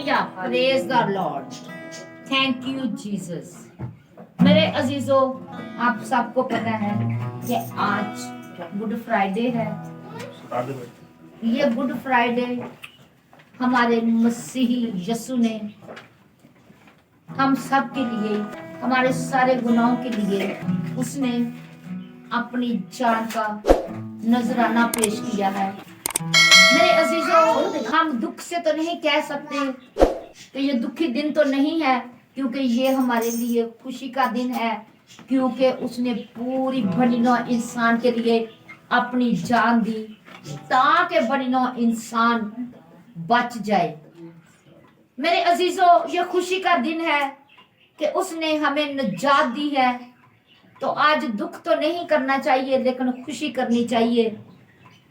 Hallelujah, praise the Lord, thank you Jesus. मेरे अजीजों, आप सबको पता है कि आज गुड फ्राइडे है। ये गुड फ्राइडे हमारे मसीही यीशु ने हम सब के लिए, हमारे सारे गुनाहों के लिए उसने अपनी जान का नजराना पेश किया है। मेरे अजीजों, हम दुख से तो नहीं कह सकते कि ये दुखी दिन तो नहीं है, क्योंकि ये हमारे लिए खुशी का दिन है, क्योंकि उसने पूरी बनी नौ इंसान के लिए अपनी जान दी ताकि बनी नौ इंसान बच जाए। मेरे अजीजों, ये खुशी का दिन है कि उसने हमें निजात दी है। तो आज दुख तो नहीं करना चाहिए, लेकिन खुशी करनी चाहिए।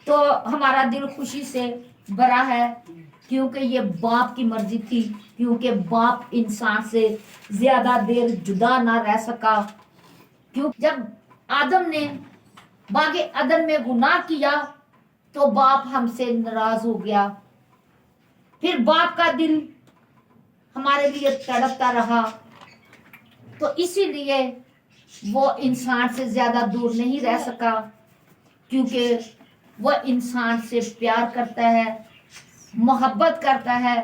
तो हमारा दिल खुशी से भरा है, क्योंकि ये बाप की मर्जी थी, क्योंकि बाप इंसान से ज्यादा देर जुदा ना रह सका। क्यों जब आदम ने बागे अदन में गुनाह किया तो बाप हमसे नाराज हो गया। फिर बाप का दिल हमारे लिए तड़पता रहा, तो इसीलिए वो इंसान से ज्यादा दूर नहीं रह सका, क्योंकि वह इंसान से प्यार करता है, मोहब्बत करता है।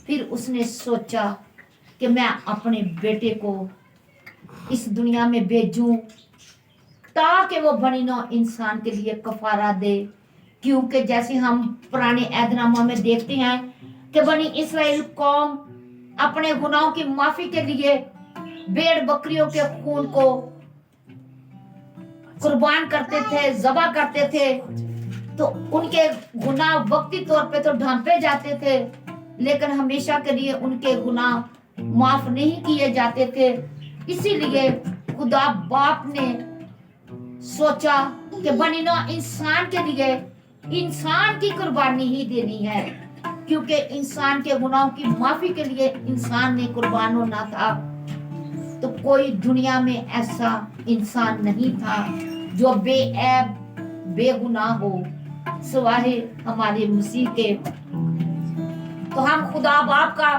फिर उसने सोचा कि मैं अपने बेटे को इस दुनिया में भेजूं ताकि वो बनी नौ इंसान के लिए कफारा दे। क्योंकि जैसे हम पुराने ऐहदनामा में देखते हैं कि बनी इस्राएल कौम अपने गुनाहों की माफी के लिए भेड़ बकरियों के खून को कुर्बान करते थे, ज़बह करते थे, तो उनके गुनाह वक्ती तौर पे तो ढांपे जाते थे, लेकिन हमेशा के लिए उनके गुनाह माफ नहीं किए जाते थे। इसीलिए खुदा बाप ने सोचा कि बनी नौ इंसान के लिए इंसान की कुर्बानी ही देनी है, क्योंकि इंसान के गुनाहों की माफी के लिए इंसान ने कुर्बान होना था। तो कोई दुनिया में ऐसा इंसान नहीं था जो बेऐब बेगुनाह हो सिवाय हमारे मसीह के। तो हम खुदा बाप का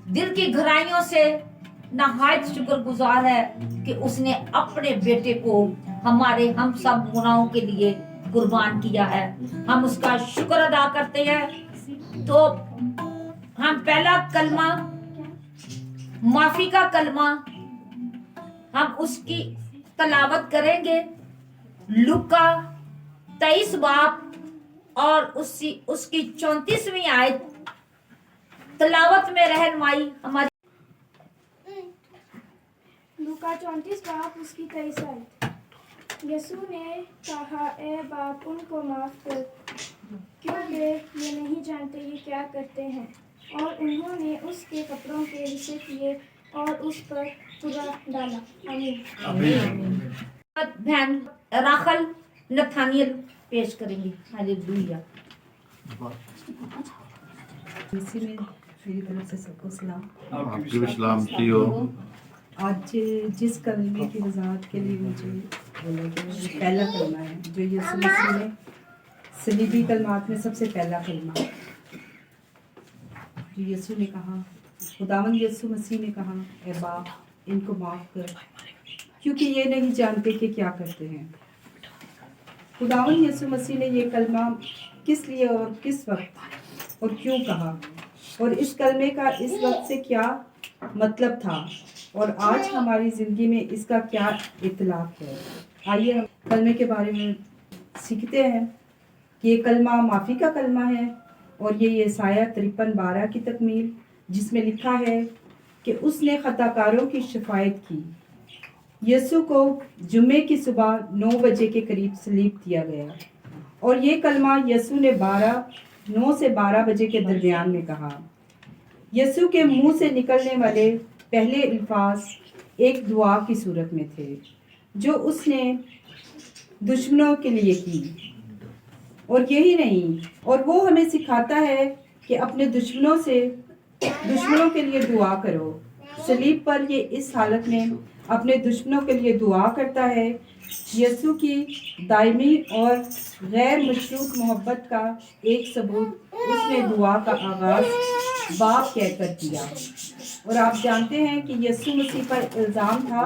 दिल की गहराइयों से नहायत शुक्रगुजार है कि उसने अपने बेटे को हमारे हम सब गुनाहों के लिए कुर्बान किया है। हम उसका शुक्र अदा करते हैं। तो हम पहला कलमा, माफी का कलमा, हम उसकी तलावत करेंगे। लूका 23 बाब और उसकी 34वीं आयत तलावत में रहनुमाई हमारी। लूका 34 बाब उसकी 23 आयत। यीशु ने कहा, ए बाप, उनको माफ कर, क्योंकि ये नहीं जानते ये क्या करते हैं। और उन्होंने उसके कपड़ों के हिस्से किए और उस पर पूरा डाला। आमीन। बहन राखल नथानियल पेश करेंगी। हालेलुया। मेरी तरफ से सबको सलाम। आपकी भी सलाम की हो। आज जिस कलमे की वजाहत के लिए मुझे बोला गया, पहला कलमा है जो यीशु मसीह ने सलीबी कलमात में सबसे पहला कलमा, जो यीशु ने कहा, खुदावंद यीशु मसीह ने कहा, ए बाप, इनको माफ़ कर, क्योंकि ये नहीं जानते कि क्या करते हैं। खुदावंद यीशु मसीह ने ये कलमा किस लिए और किस वक्त और क्यों कहा, और इस कलमे का इस वक्त से क्या मतलब था, और आज हमारी ज़िंदगी में इसका क्या इतलाक़ है। आइए हम कलमे के बारे में सीखते हैं कि ये कलमा माफ़ी का कलमा है, और ये यसाया 53:12 की तकमील, जिसमें लिखा है कि उसने खताकारों की शफायत की। यीशु को जुम्मे की सुबह 9 बजे के करीब सलीब दिया गया, और ये कलमा यीशु ने 9 से 12 बजे के दरमियान में कहा। यीशु के मुंह से निकलने वाले पहले अल्फाज एक दुआ की सूरत में थे, जो उसने दुश्मनों के लिए की। और यही नहीं, और वो हमें सिखाता है कि अपने दुश्मनों के लिए दुआ करो। सलीब पर ये इस हालत में अपने दुश्मनों के लिए दुआ करता है। यीशु की दायमी और गैर मशरूत मोहब्बत का एक सबूत उसने दुआ का आगाज़ बाप कहकर किया। और आप जानते हैं कि यीशु मसीह पर इल्ज़ाम था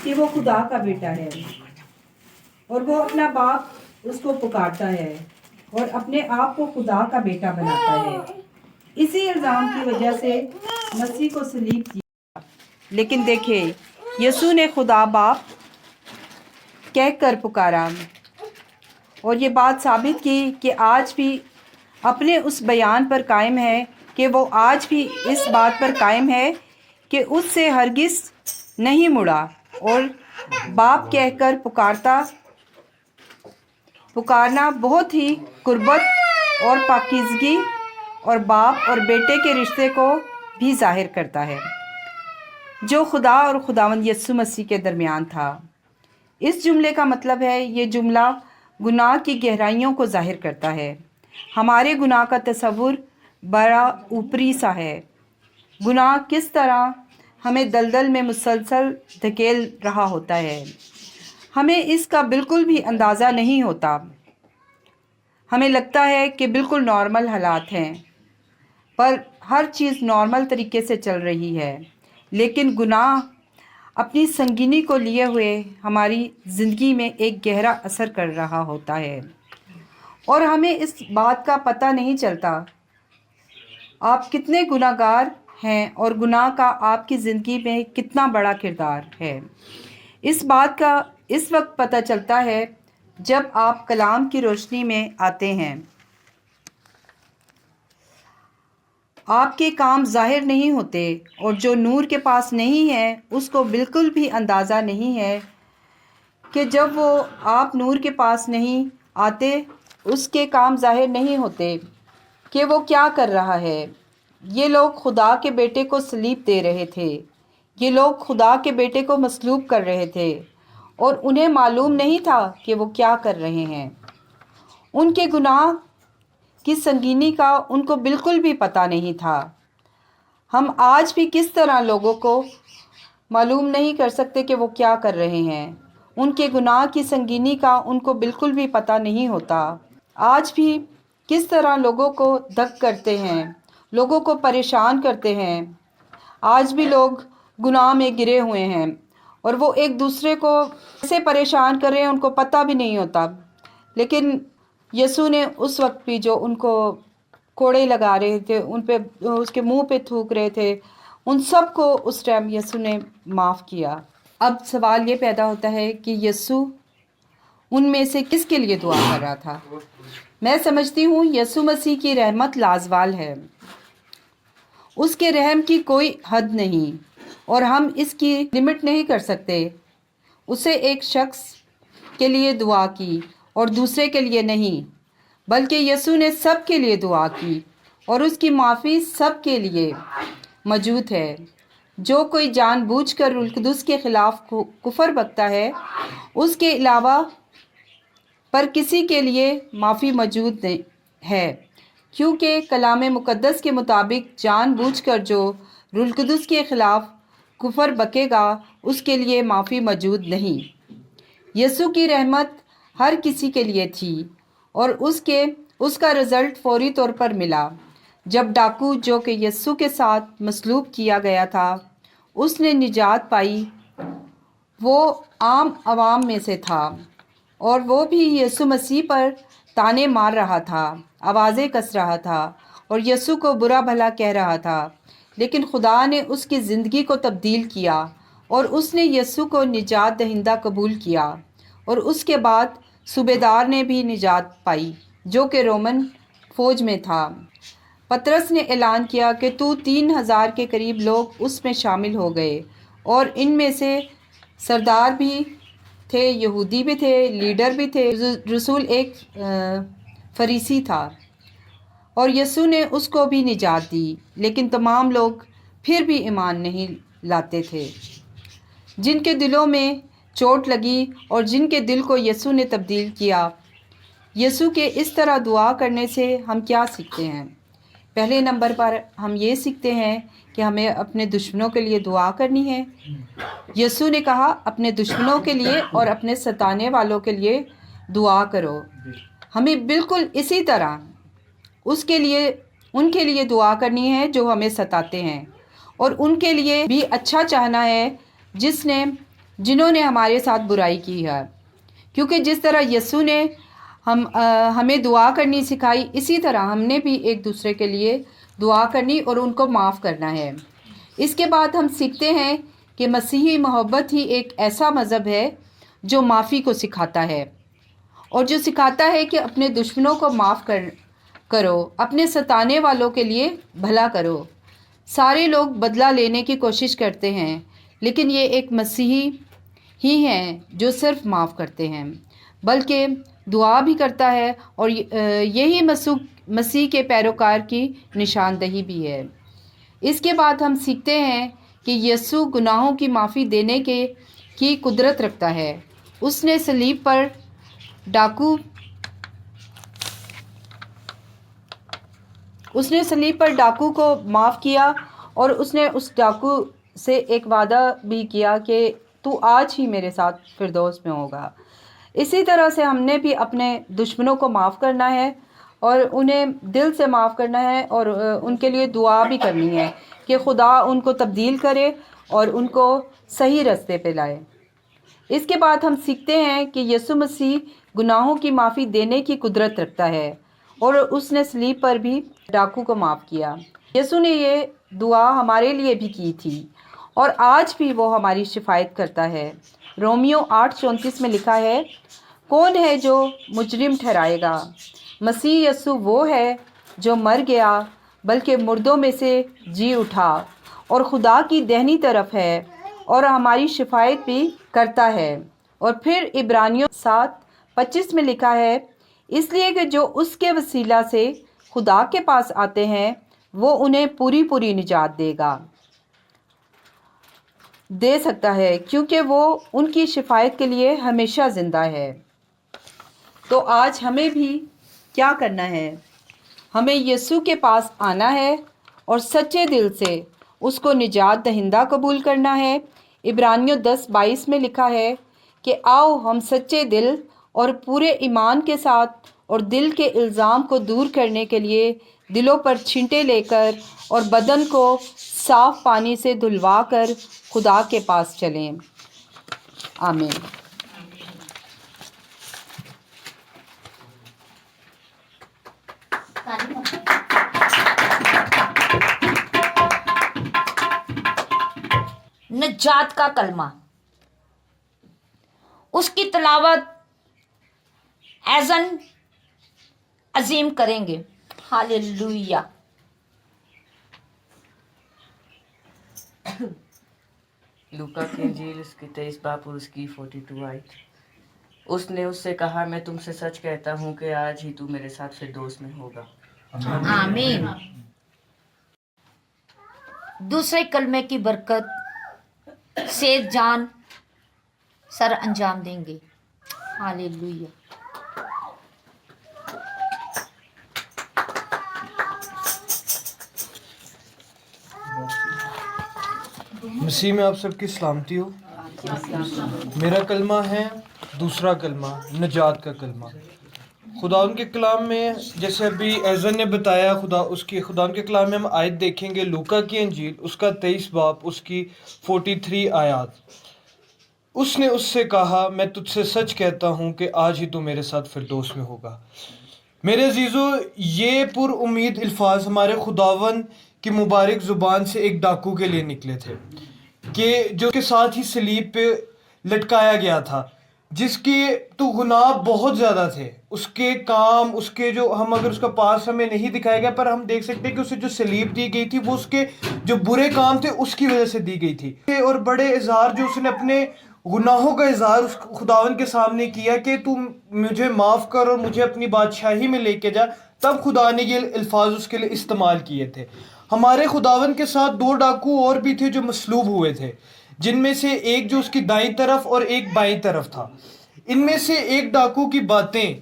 कि वो खुदा का बेटा है और वो अपना बाप उसको पुकारता है और अपने आप को खुदा का बेटा बनाता है। इसी इल्ज़ाम की वजह से मसीह को सलीब किया। लेकिन देखिए, यीशु ने खुदा बाप कहकर पुकारा और ये बात साबित की कि आज भी अपने उस बयान पर कायम है कि वो आज भी इस बात पर कायम है कि उससे हरगिज़ नहीं मुड़ा और बाप कहकर पुकारना बहुत ही कुर्बत और पाकीज़गी और बाप और बेटे के रिश्ते को भी ज़ाहिर करता है जो खुदा और खुदावंद यीशु मसीह के दरमियान था। इस जुमले का मतलब है, ये जुमला गुनाह की गहराइयों को ज़ाहिर करता है। हमारे गुनाह का तसव्वुर बड़ा ऊपरी सा है। गुनाह किस तरह हमें दलदल में मुसलसल धकेल रहा होता है, हमें इसका बिल्कुल भी अंदाज़ा नहीं होता। हमें लगता है कि बिल्कुल नॉर्मल हालात हैं, पर हर चीज़ नॉर्मल तरीके से चल रही है, लेकिन गुनाह अपनी संगीनी को लिए हुए हमारी ज़िंदगी में एक गहरा असर कर रहा होता है और हमें इस बात का पता नहीं चलता। आप कितने गुनाहगार हैं और गुनाह का आपकी ज़िंदगी में कितना बड़ा किरदार है, इस बात का इस वक्त पता चलता है जब आप कलाम की रोशनी में आते हैं। आपके काम ज़ाहिर नहीं होते और जो नूर के पास नहीं है उसको बिल्कुल भी अंदाज़ा नहीं है कि जब वो आप नूर के पास नहीं आते उसके काम ज़ाहिर नहीं होते कि वो क्या कर रहा है। ये लोग खुदा के बेटे को सलीब दे रहे थे, ये लोग खुदा के बेटे को मसलूब कर रहे थे और उन्हें मालूम नहीं था कि वो क्या कर रहे हैं। उनके गुनाह की संगीनी का उनको बिल्कुल भी पता नहीं था। हम आज भी किस तरह लोगों को मालूम नहीं कर सकते कि वो क्या कर रहे हैं। उनके गुनाह की संगीनी का उनको बिल्कुल भी पता नहीं होता। आज भी किस तरह लोगों को धक करते हैं, लोगों को परेशान करते हैं। आज भी लोग गुनाह में गिरे हुए हैं और वो एक दूसरे को कैसे परेशान कर रहे हैं उनको पता भी नहीं होता। लेकिन यीशु ने उस वक्त भी जो उनको कोड़े लगा रहे थे, उन पे उसके मुंह पे थूक रहे थे, उन सब को उस टाइम यीशु ने माफ़ किया। अब सवाल ये पैदा होता है कि यीशु उनमें से किसके लिए दुआ कर रहा था। मैं समझती हूँ यीशु मसीह की रहमत लाजवाल है, उसके रहम की कोई हद नहीं और हम इसकी लिमिट नहीं कर सकते। उसे एक शख्स के लिए दुआ की और दूसरे के लिए नहीं, बल्कि यीशु ने सब के लिए दुआ की और उसकी माफ़ी सब के लिए मौजूद है। जो कोई जानबूझकर रूह कुदस के ख़िलाफ़ कुफ़र बकता है, उसके अलावा पर किसी के लिए माफ़ी मौजूद नहीं है, क्योंकि कलाम मुक़द्दस के मुताबिक जानबूझकर जो रूह कुदस के ख़िलाफ़ कुफ़र बकेगा उसके लिए माफ़ी मौजूद नहीं। यीशु की रहमत हर किसी के लिए थी और उसका रिज़ल्ट फौरी तौर पर मिला। जब डाकू जो कि यीशु के साथ मसलूब किया गया था, उसने निजात पाई। वो आम आवाम में से था और वो भी यीशु मसीह पर ताने मार रहा था, आवाज़ें कस रहा था और यीशु को बुरा भला कह रहा था। लेकिन खुदा ने उसकी ज़िंदगी को तब्दील किया और उसने यीशु को निजात दहिंदा कबूल किया और उसके बाद सूबेदार ने भी निजात पाई जो कि रोमन फ़ौज में था। पतरस ने ऐलान किया कि 3000 के करीब लोग उसमें शामिल हो गए और इनमें से सरदार भी थे, यहूदी भी थे, लीडर भी थे। रसूल एक फरीसी था और यीशु ने उसको भी निजात दी, लेकिन तमाम लोग फिर भी ईमान नहीं लाते थे। जिनके दिलों में चोट लगी और जिनके दिल को यीशु ने तब्दील किया। यीशु के इस तरह दुआ करने से हम क्या सीखते हैं? पहले नंबर पर हम ये सीखते हैं कि हमें अपने दुश्मनों के लिए दुआ करनी है। यीशु ने कहा अपने दुश्मनों के लिए और अपने सताने वालों के लिए दुआ करो। हमें बिल्कुल इसी तरह उसके लिए ان کے لیے دعا کرنی ہے جو ہمیں ستاتے ہیں، اور ان کے لیے بھی اچھا چاہنا ہے جنہوں نے ہمارے ساتھ برائی کی ہے، کیونکہ جس طرح یسوع نے ہمیں دعا کرنی سکھائی، اسی طرح ہم نے بھی ایک دوسرے کے لیے دعا کرنی اور ان کو معاف کرنا ہے۔ اس کے بعد ہم سیکھتے ہیں کہ مسیحی محبت ہی ایک ایسا مذہب ہے جو معافی کو سکھاتا ہے، اور جو سکھاتا ہے کہ اپنے دشمنوں کو معاف کرو، اپنے ستانے والوں کے لیے بھلا کرو۔ سارے لوگ بدلہ لینے کی کوشش کرتے ہیں، لیکن یہ ایک مسیحی ہی ہیں جو صرف معاف کرتے ہیں، بلکہ دعا بھی کرتا ہے، اور یہی مسیح کے پیروکار کی نشاندہی بھی ہے۔ اس کے بعد ہم سیکھتے ہیں کہ یسوع گناہوں کی معافی دینے کی قدرت رکھتا ہے۔ اس نے صلیب پر ڈاکو کو معاف کیا، اور اس نے اس ڈاکو سے ایک وعدہ بھی کیا کہ تو آج ہی میرے ساتھ فردوس میں ہوگا۔ اسی طرح سے ہم نے بھی اپنے دشمنوں کو معاف کرنا ہے، اور انہیں دل سے معاف کرنا ہے، اور ان کے لیے دعا بھی کرنی ہے کہ خدا ان کو تبدیل کرے اور ان کو صحیح رستے پہ لائے۔ اس کے بعد ہم سیکھتے ہیں کہ یسوع مسیح گناہوں کی معافی دینے کی قدرت رکھتا ہے، اور اس نے صلیب پر بھی ڈاکو کو معاف کیا۔ یسوع نے یہ دعا ہمارے لیے بھی کی تھی، اور آج بھی وہ ہماری شفاعت کرتا ہے۔ رومیو 8:34 میں لکھا ہے، کون ہے جو مجرم ٹھہرائے گا؟ مسیح یسوع وہ ہے جو مر گیا بلکہ مردوں میں سے جی اٹھا، اور خدا کی دہنی طرف ہے، اور ہماری شفاعت بھی کرتا ہے۔ اور پھر عبرانیوں 7:25 میں لکھا ہے، اس لیے کہ جو اس کے وسیلہ سے خدا کے پاس آتے ہیں وہ انہیں پوری نجات دے سکتا ہے، کیونکہ وہ ان کی شفاعت کے لیے ہمیشہ زندہ ہے۔ تو آج ہمیں بھی کیا کرنا ہے؟ ہمیں یسوع کے پاس آنا ہے اور سچے دل سے اس کو نجات دہندہ قبول کرنا ہے۔ عبرانیوں 10:22 میں لکھا ہے کہ آؤ ہم سچے دل اور پورے ایمان کے ساتھ اور دل کے الزام کو دور کرنے کے لیے دلوں پر چھینٹے لے کر اور بدن کو صاف پانی سے دھلوا کر خدا کے پاس چلیں۔ آمین۔ نجات کا کلمہ، اس کی تلاوت اذن عظیم کریں گے۔ ہاللویہ۔ لوکا کی انجیل اس کی 23 باب اور اس کی 42 آیت۔ اس نے اس سے کہا، میں تم سے سچ کہتا ہوں کہ آج ہی تو میرے ساتھ فردوس میں ہوگا۔ آمین۔ دوسرے کلمے کی برکت سید جان سر انجام دیں گے۔ ہاللویہ۔ مسیح میں آپ سب کی سلامتی ہو۔ میرا کلمہ ہے دوسرا کلمہ، نجات کا کلمہ۔ خدا ان کے کلام میں جیسے ابھی ایزن نے بتایا، خدا ان کے کلام میں ہم آیت دیکھیں گے، لوکا کی انجیل اس کا 23 باب اس کی 43 آیات۔ اس نے اس سے کہا، میں تجھ سے سچ کہتا ہوں کہ آج ہی تو میرے ساتھ فردوس میں ہوگا۔ میرے عزیزو، یہ پر امید الفاظ ہمارے خداوند کی مبارک زبان سے ایک ڈاکو کے لیے نکلے تھے، کہ جو کے ساتھ ہی صلیب پہ لٹکایا گیا تھا، جس کے تو گناہ بہت زیادہ تھے، اس کے کام، اس کے جو ہم اگر اس کا پاس ہمیں نہیں دکھایا گیا، پر ہم دیکھ سکتے ہیں کہ اسے جو صلیب دی گئی تھی وہ اس کے جو برے کام تھے اس کی وجہ سے دی گئی تھی، اور بڑے اظہار جو اس نے اپنے گناہوں کا اظہار اس خداوند کے سامنے کیا کہ تو مجھے معاف کر اور مجھے اپنی بادشاہی میں لے کے جا، تب خدا نے یہ الفاظ اس کے لیے استعمال کیے تھے۔ ہمارے خداوند کے ساتھ 2 ڈاکو اور بھی تھے جو مصلوب ہوئے تھے، جن میں سے ایک جو اس کی دائیں طرف اور ایک بائیں طرف تھا۔ ان میں سے ایک ڈاکو کی باتیں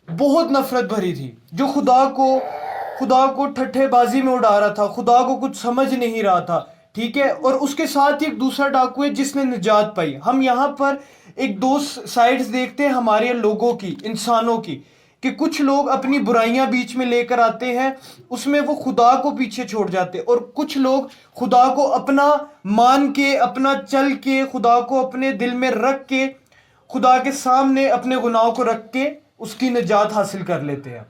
بہت نفرت بھری تھی، جو خدا کو ٹھٹھے بازی میں اڑا رہا تھا، خدا کو کچھ سمجھ نہیں رہا تھا، ٹھیک ہے۔ اور اس کے ساتھ ایک دوسرا ڈاکو ہے جس نے نجات پائی۔ ہم یہاں پر ایک 2 سائڈز دیکھتے ہیں ہمارے لوگوں کی، انسانوں کی، کہ کچھ لوگ اپنی برائیاں بیچ میں لے کر آتے ہیں، اس میں وہ خدا کو پیچھے چھوڑ جاتے، اور کچھ لوگ خدا کو اپنا مان کے، اپنا چل کے، خدا کو اپنے دل میں رکھ کے، خدا کے سامنے اپنے گناہوں کو رکھ کے اس کی نجات حاصل کر لیتے ہیں۔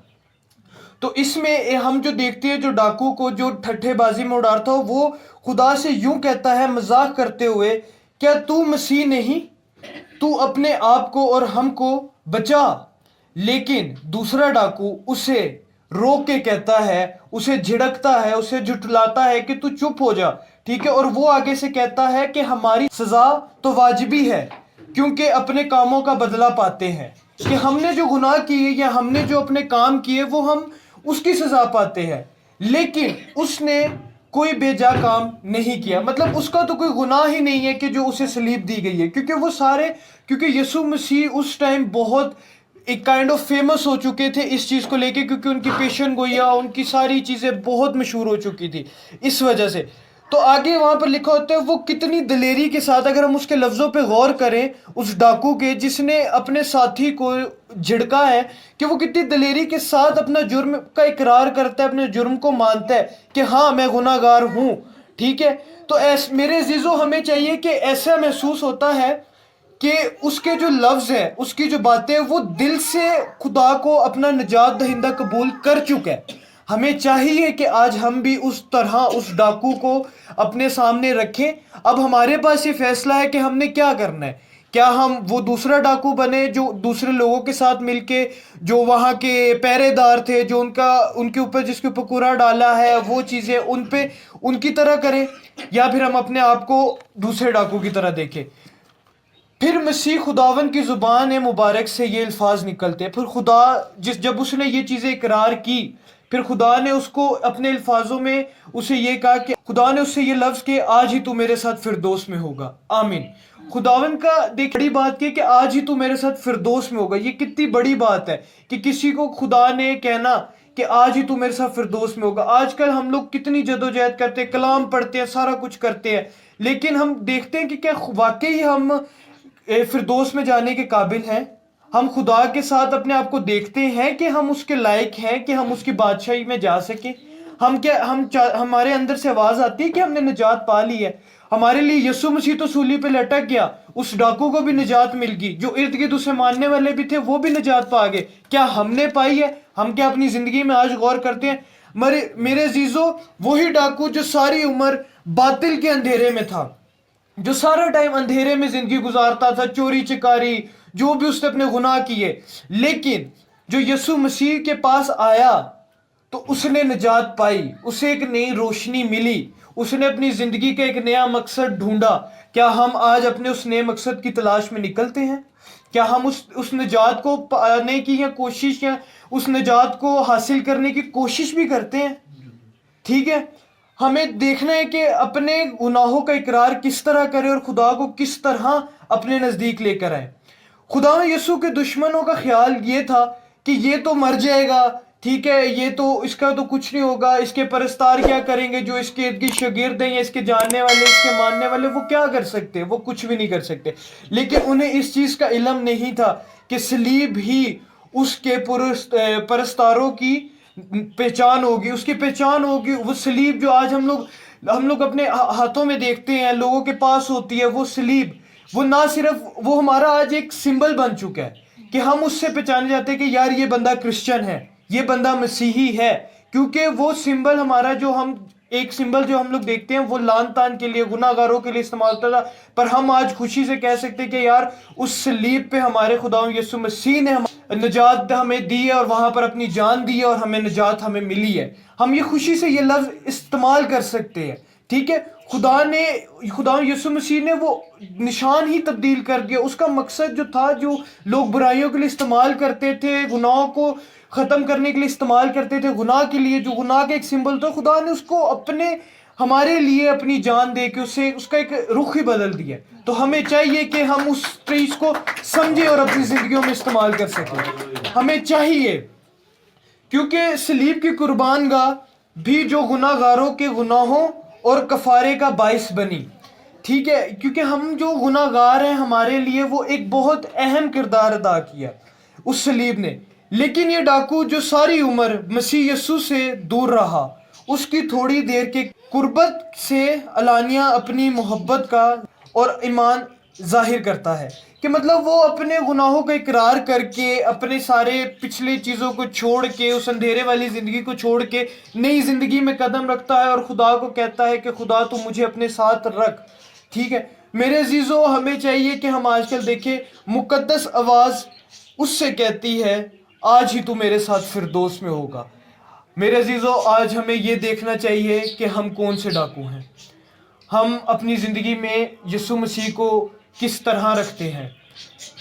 تو اس میں ہم جو دیکھتے ہیں، جو ڈاکو کو جو ٹھٹھے بازی میں اڑاتا ہو، وہ خدا سے یوں کہتا ہے مذاق کرتے ہوئے، کیا تو مسیح نہیں؟ تو اپنے آپ کو اور ہم کو بچا۔ لیکن دوسرا ڈاکو اسے روک کے کہتا ہے، اسے جھڑکتا ہے، اسے جھٹلاتا ہے کہ تو چپ ہو جا، ٹھیک ہے؟ اور وہ آگے سے کہتا ہے کہ ہماری سزا تو واجبی ہے، کیونکہ اپنے کاموں کا بدلہ پاتے ہیں، کہ ہم نے جو گناہ کیے یا ہم نے جو اپنے کام کیے وہ ہم اس کی سزا پاتے ہیں۔ لیکن اس نے کوئی بے جا کام نہیں کیا، مطلب اس کا تو کوئی گناہ ہی نہیں ہے کہ جو اسے صلیب دی گئی ہے، کیونکہ یسوع مسیح اس ٹائم بہت ایک کائنڈ آف فیمس ہو چکے تھے اس چیز کو لے کے، کیونکہ ان کی پیشن گوئیاں، ان کی ساری چیزیں بہت مشہور ہو چکی تھی اس وجہ سے۔ تو آگے وہاں پر لکھا ہوتا ہے وہ کتنی دلیری کے ساتھ، اگر ہم اس کے لفظوں پہ غور کریں، اس ڈاکو کے جس نے اپنے ساتھی کو جھڑکا ہے، کہ وہ کتنی دلیری کے ساتھ اپنا جرم کا اقرار کرتا ہے، اپنے جرم کو مانتا ہے کہ ہاں میں گناہ گار ہوں، ٹھیک ہے؟ تو میرے عزیزو، ہمیں چاہیے کہ ایسا محسوس ہوتا ہے کہ اس کے جو لفظ ہیں، اس کی جو باتیں، وہ دل سے خدا کو اپنا نجات دہندہ قبول کر چکا ہے۔ ہمیں چاہیے کہ آج ہم بھی اس طرح اس ڈاکو کو اپنے سامنے رکھیں۔ اب ہمارے پاس یہ فیصلہ ہے کہ ہم نے کیا کرنا ہے۔ کیا ہم وہ دوسرا ڈاکو بنے جو دوسرے لوگوں کے ساتھ مل کے، جو وہاں کے پہرے دار تھے، جو ان کے اوپر جس کے اوپر کوڑا ڈالا ہے، وہ چیزیں ان کی طرح کریں، یا پھر ہم اپنے آپ کو دوسرے ڈاکو کی طرح دیکھیں؟ پھر مسیح خداون کی زبان مبارک سے یہ الفاظ نکلتے ہیں، پھر خدا جب اس نے یہ چیزیں اقرار کی، پھر خدا نے اس کو اپنے الفاظوں میں اسے یہ کہا کہ خدا نے اس سے یہ لفظ کہ آج ہی تو میرے ساتھ فردوس میں ہوگا، آمین۔ خداون کا دیکھ بڑی بات کہ آج ہی تو میرے ساتھ فردوس میں ہوگا، یہ کتنی بڑی بات ہے کہ کسی کو خدا نے کہنا کہ آج ہی تو میرے ساتھ فردوس میں ہوگا۔ آج کل ہم لوگ کتنی جدوجہد کرتے ہیں، کلام پڑھتے ہیں، سارا کچھ کرتے ہیں، لیکن ہم دیکھتے ہیں کہ کیا واقعی ہم فردوس میں جانے کے قابل ہیں؟ ہم خدا کے ساتھ اپنے آپ کو دیکھتے ہیں کہ ہم اس کے لائق ہیں کہ ہم اس کی بادشاہی میں جا سکیں؟ ہمارے اندر سے آواز آتی ہے کہ ہم نے نجات پا لی ہے؟ ہمارے لیے یسوع مسیح تو صلیب پہ لٹک گیا، اس ڈاکو کو بھی نجات مل گئی، جو ارد گرد اسے ماننے والے بھی تھے وہ بھی نجات پا گئے۔ کیا ہم نے پائی ہے؟ ہم کیا اپنی زندگی میں آج غور کرتے ہیں؟ میرے عزیزو، وہی ڈاکو جو ساری عمر باطل کے اندھیرے میں تھا، جو سارا ٹائم اندھیرے میں زندگی گزارتا تھا، چوری چکاری، جو بھی اس نے اپنے گناہ کیے، لیکن جو یسوع مسیح کے پاس آیا تو اس نے نجات پائی، اسے ایک نئی روشنی ملی، اس نے اپنی زندگی کا ایک نیا مقصد ڈھونڈا۔ کیا ہم آج اپنے اس نئے مقصد کی تلاش میں نکلتے ہیں؟ کیا ہم اس نجات کو پانے کی یا کوشش، یا اس نجات کو حاصل کرنے کی کوشش بھی کرتے ہیں؟ ٹھیک ہے، ہمیں دیکھنا ہے کہ اپنے گناہوں کا اقرار کس طرح کرے اور خدا کو کس طرح اپنے نزدیک لے کر آئے۔ خدا یسوع کے دشمنوں کا خیال یہ تھا کہ یہ تو مر جائے گا، ٹھیک ہے، یہ تو اس کا تو کچھ نہیں ہوگا، اس کے پرستار کیا کریں گے، جو اس کے ارد گرد شاگرد ہیں یا اس کے جاننے والے، اس کے ماننے والے، وہ کیا کر سکتے؟ وہ کچھ بھی نہیں کر سکتے۔ لیکن انہیں اس چیز کا علم نہیں تھا کہ صلیب ہی اس کے پرستاروں کی پہچان ہوگی، اس کی پہچان ہوگی۔ وہ صلیب جو آج ہم لوگ اپنے ہاتھوں میں دیکھتے ہیں، لوگوں کے پاس ہوتی ہے، وہ صلیب، وہ نہ صرف وہ ہمارا آج ایک سمبل بن چکا ہے کہ ہم اس سے پہچانے جاتے ہیں کہ یار یہ بندہ کرسچن ہے، یہ بندہ مسیحی ہے، کیونکہ وہ سمبل ہمارا ایک سمبل جو ہم لوگ دیکھتے ہیں وہ لان تان کے لیے، گناہ گاروں کے لیے استعمال ہوتا تھا، پر ہم آج خوشی سے کہہ سکتے ہیں کہ یار اس صلیب پہ ہمارے خدا یسوع مسیح نے نجات ہمیں دی ہے، اور وہاں پر اپنی جان دی ہے، اور نجات ہمیں ملی ہے۔ ہم یہ خوشی سے یہ لفظ استعمال کر سکتے ہیں، ٹھیک ہے۔ خدا یسوع مسیح نے وہ نشان ہی تبدیل کر دیا۔ اس کا مقصد جو تھا، جو لوگ برائیوں کے لیے استعمال کرتے تھے، گناہوں کو ختم کرنے کے لیے استعمال کرتے تھے، گناہ کے لیے، جو گناہ کا ایک سمبل تھا، خدا نے اس کو ہمارے لیے اپنی جان دے کے اس کا ایک رخ ہی بدل دیا۔ تو ہمیں چاہیے کہ ہم اس چیز کو سمجھیں اور اپنی زندگیوں میں استعمال کر سکیں۔ ہمیں چاہیے، کیونکہ صلیب کی قربان گاہ بھی جو گناہ گاروں کے گناہوں اور کفارے کا باعث بنی، ٹھیک ہے، کیونکہ ہم جو گناہ گار ہیں، ہمارے لیے وہ ایک بہت اہم کردار ادا کیا اس صلیب نے۔ लेकिन ये डाकू जो सारी उम्र मसीह यस्सु से दूर रहा, उसकी थोड़ी देर के कुर्बत से अलानिया अपनी मोहब्बत का और ईमान जाहिर करता है कि मतलब वो अपने गुनाहों का इकरार करके, अपने सारे पिछले चीज़ों को छोड़ के, उस अंधेरे वाली ज़िंदगी को छोड़ के नई ज़िंदगी में कदम रखता है और खुदा को कहता है कि खुदा तू मुझे अपने साथ रख। ठीक है मेरे अजीज़ों, हमें चाहिए कि हम आजकल देखें मुकद्दस आवाज़ उससे कहती है आज ही तू मेरे साथ फिरदौस में होगा। मेरे अजीज़ों, आज हमें ये देखना चाहिए कि हम कौन से डाकू हैं, हम अपनी ज़िंदगी में यीशु मसीह को किस तरह रखते हैं।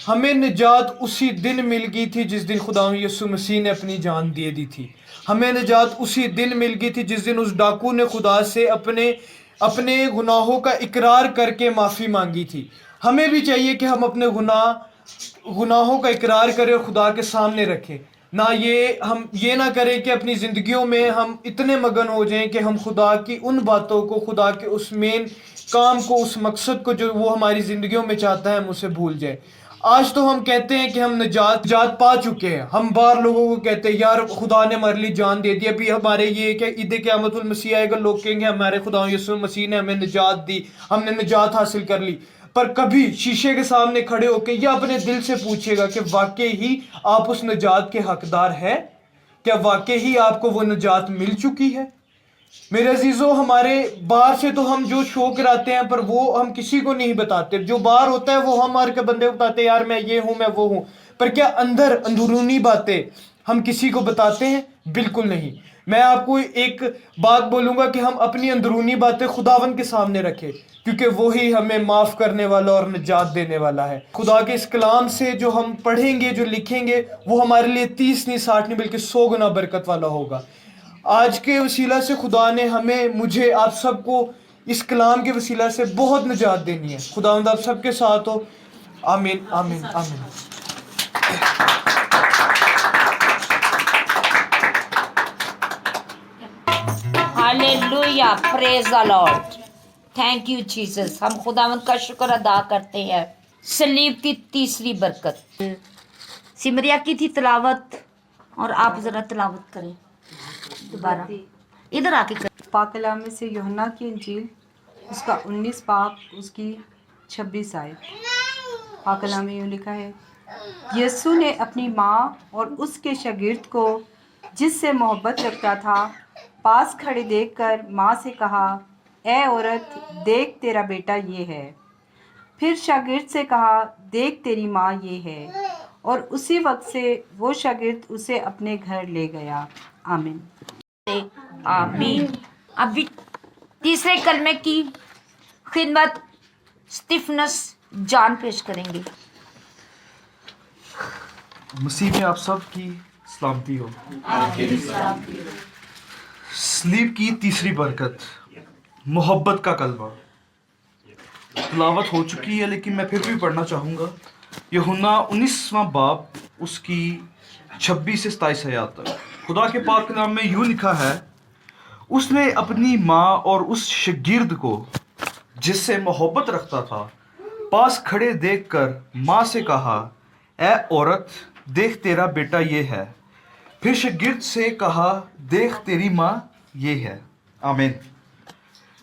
हमें निजात उसी दिन मिल गई थी जिस दिन खुदा यीशु मसीह ने अपनी जान दे दी थी। हमें निजात उसी दिन मिल गई थी जिस दिन उस डाकू ने खुदा से अपने गुनाहों का इकरार करके माफ़ी मांगी थी। हमें भी चाहिए कि हम अपने गुनाहों का इकरार करें और खुदा के सामने रखें। हम ये ना करें कि अपनी ज़िंदगियों में हम इतने मगन हो जाएं कि हम खुदा की उन बातों को, खुदा के उस मेन काम को, उस मकसद को जो वो हमारी ज़िंदगियों में चाहता है, हम उसे भूल जाएं। आज तो हम कहते हैं कि हम निजात पा चुके हैं। हम बाहर लोगों को कहते हैं यार खुदा ने हमारे लिए जान दे दी, अभी हमारे ये कि ईद क़यामतुल मसीह आएगा, लोग कहेंगे हमारे खुदा यीशु मसीह ने हमें निजात दी, हमने निजात हासिल कर ली। पर कभी शीशे के सामने खड़े होकर या अपने दिल से पूछेगा कि वाकई ही आप उस निजात के हकदार हैं? क्या वाकई ही आपको वो निजात मिल चुकी है? मेरे अजीज़ों, हमारे बाहर से तो हम जो शो कराते हैं पर वो हम किसी को नहीं बताते। जो बाहर होता है वो हम हर के बंदे को बताते हैं यार मैं ये हूँ, मैं वो हूँ, पर क्या अंदरूनी बातें हम किसी को बताते हैं? बिल्कुल नहीं। मैं आपको एक बात बोलूँगा कि हम अपनी अंदरूनी बातें खुदावन के सामने रखें, क्योंकि वही हमें माफ़ करने वाला और निजात देने वाला है। खुदा के इस कलाम से जो हम पढ़ेंगे, जो लिखेंगे, वो हमारे लिए 30 नहीं 60 नहीं बल्कि 100 गुना बरकत वाला होगा। आज के वसीला से खुदा ने हमें, मुझे, आप सबको इस कलाम के वसीला से बहुत निजात देनी है। खुदावंद आप सबके साथ हो। आमीन आमीन आमीन। Hallelujah, praise the Lord, thank you Jesus. हम खुदावंद का शुक्र अदा करते हैं। सलीब की तीसरी बरकत। सिमरिया की थी तिलावत, और आप ज़रा तिलावत करें दोबारा, इधर आके करें। पाक कलाम में से यूहन्ना की इंजील उसका 19 बाब उसकी 26 आयत। पाक कलाम में यूँ लिखा है, यीशु ने अपनी माँ और उसके शागिर्द को जिससे मोहब्बत रखता था पास खड़े देखकर माँ से कहा, ए औरत, देख तेरा बेटा ये है। फिर शागिर्द से कहा, देख तेरी माँ ये है। और उसी वक्त से वो शागिर्द उसे अपने घर ले गया। आमीन आमीन। अभी तीसरे कलमे की खिदमत स्टीफनस जान पेश करेंगे। मसीह में आप सब की सलामती हो। सलीब की तीसरी बरकत, मोहब्बत का कलमा। तिलावत हो चुकी है लेकिन मैं फिर भी पढ़ना चाहूँगा। यूहन्ना 19वां बाब उसकी 26 से 27 आयत तक। खुदा के पाक कलाम में यूँ लिखा है, उसने अपनी माँ और उस शागिर्द को जिससे मोहब्बत रखता था पास खड़े देखकर माँ से कहा, ए औरत, देख तेरा बेटा ये है। फिर शागिर्द से कहा, देख तेरी माँ ये है। आमीन।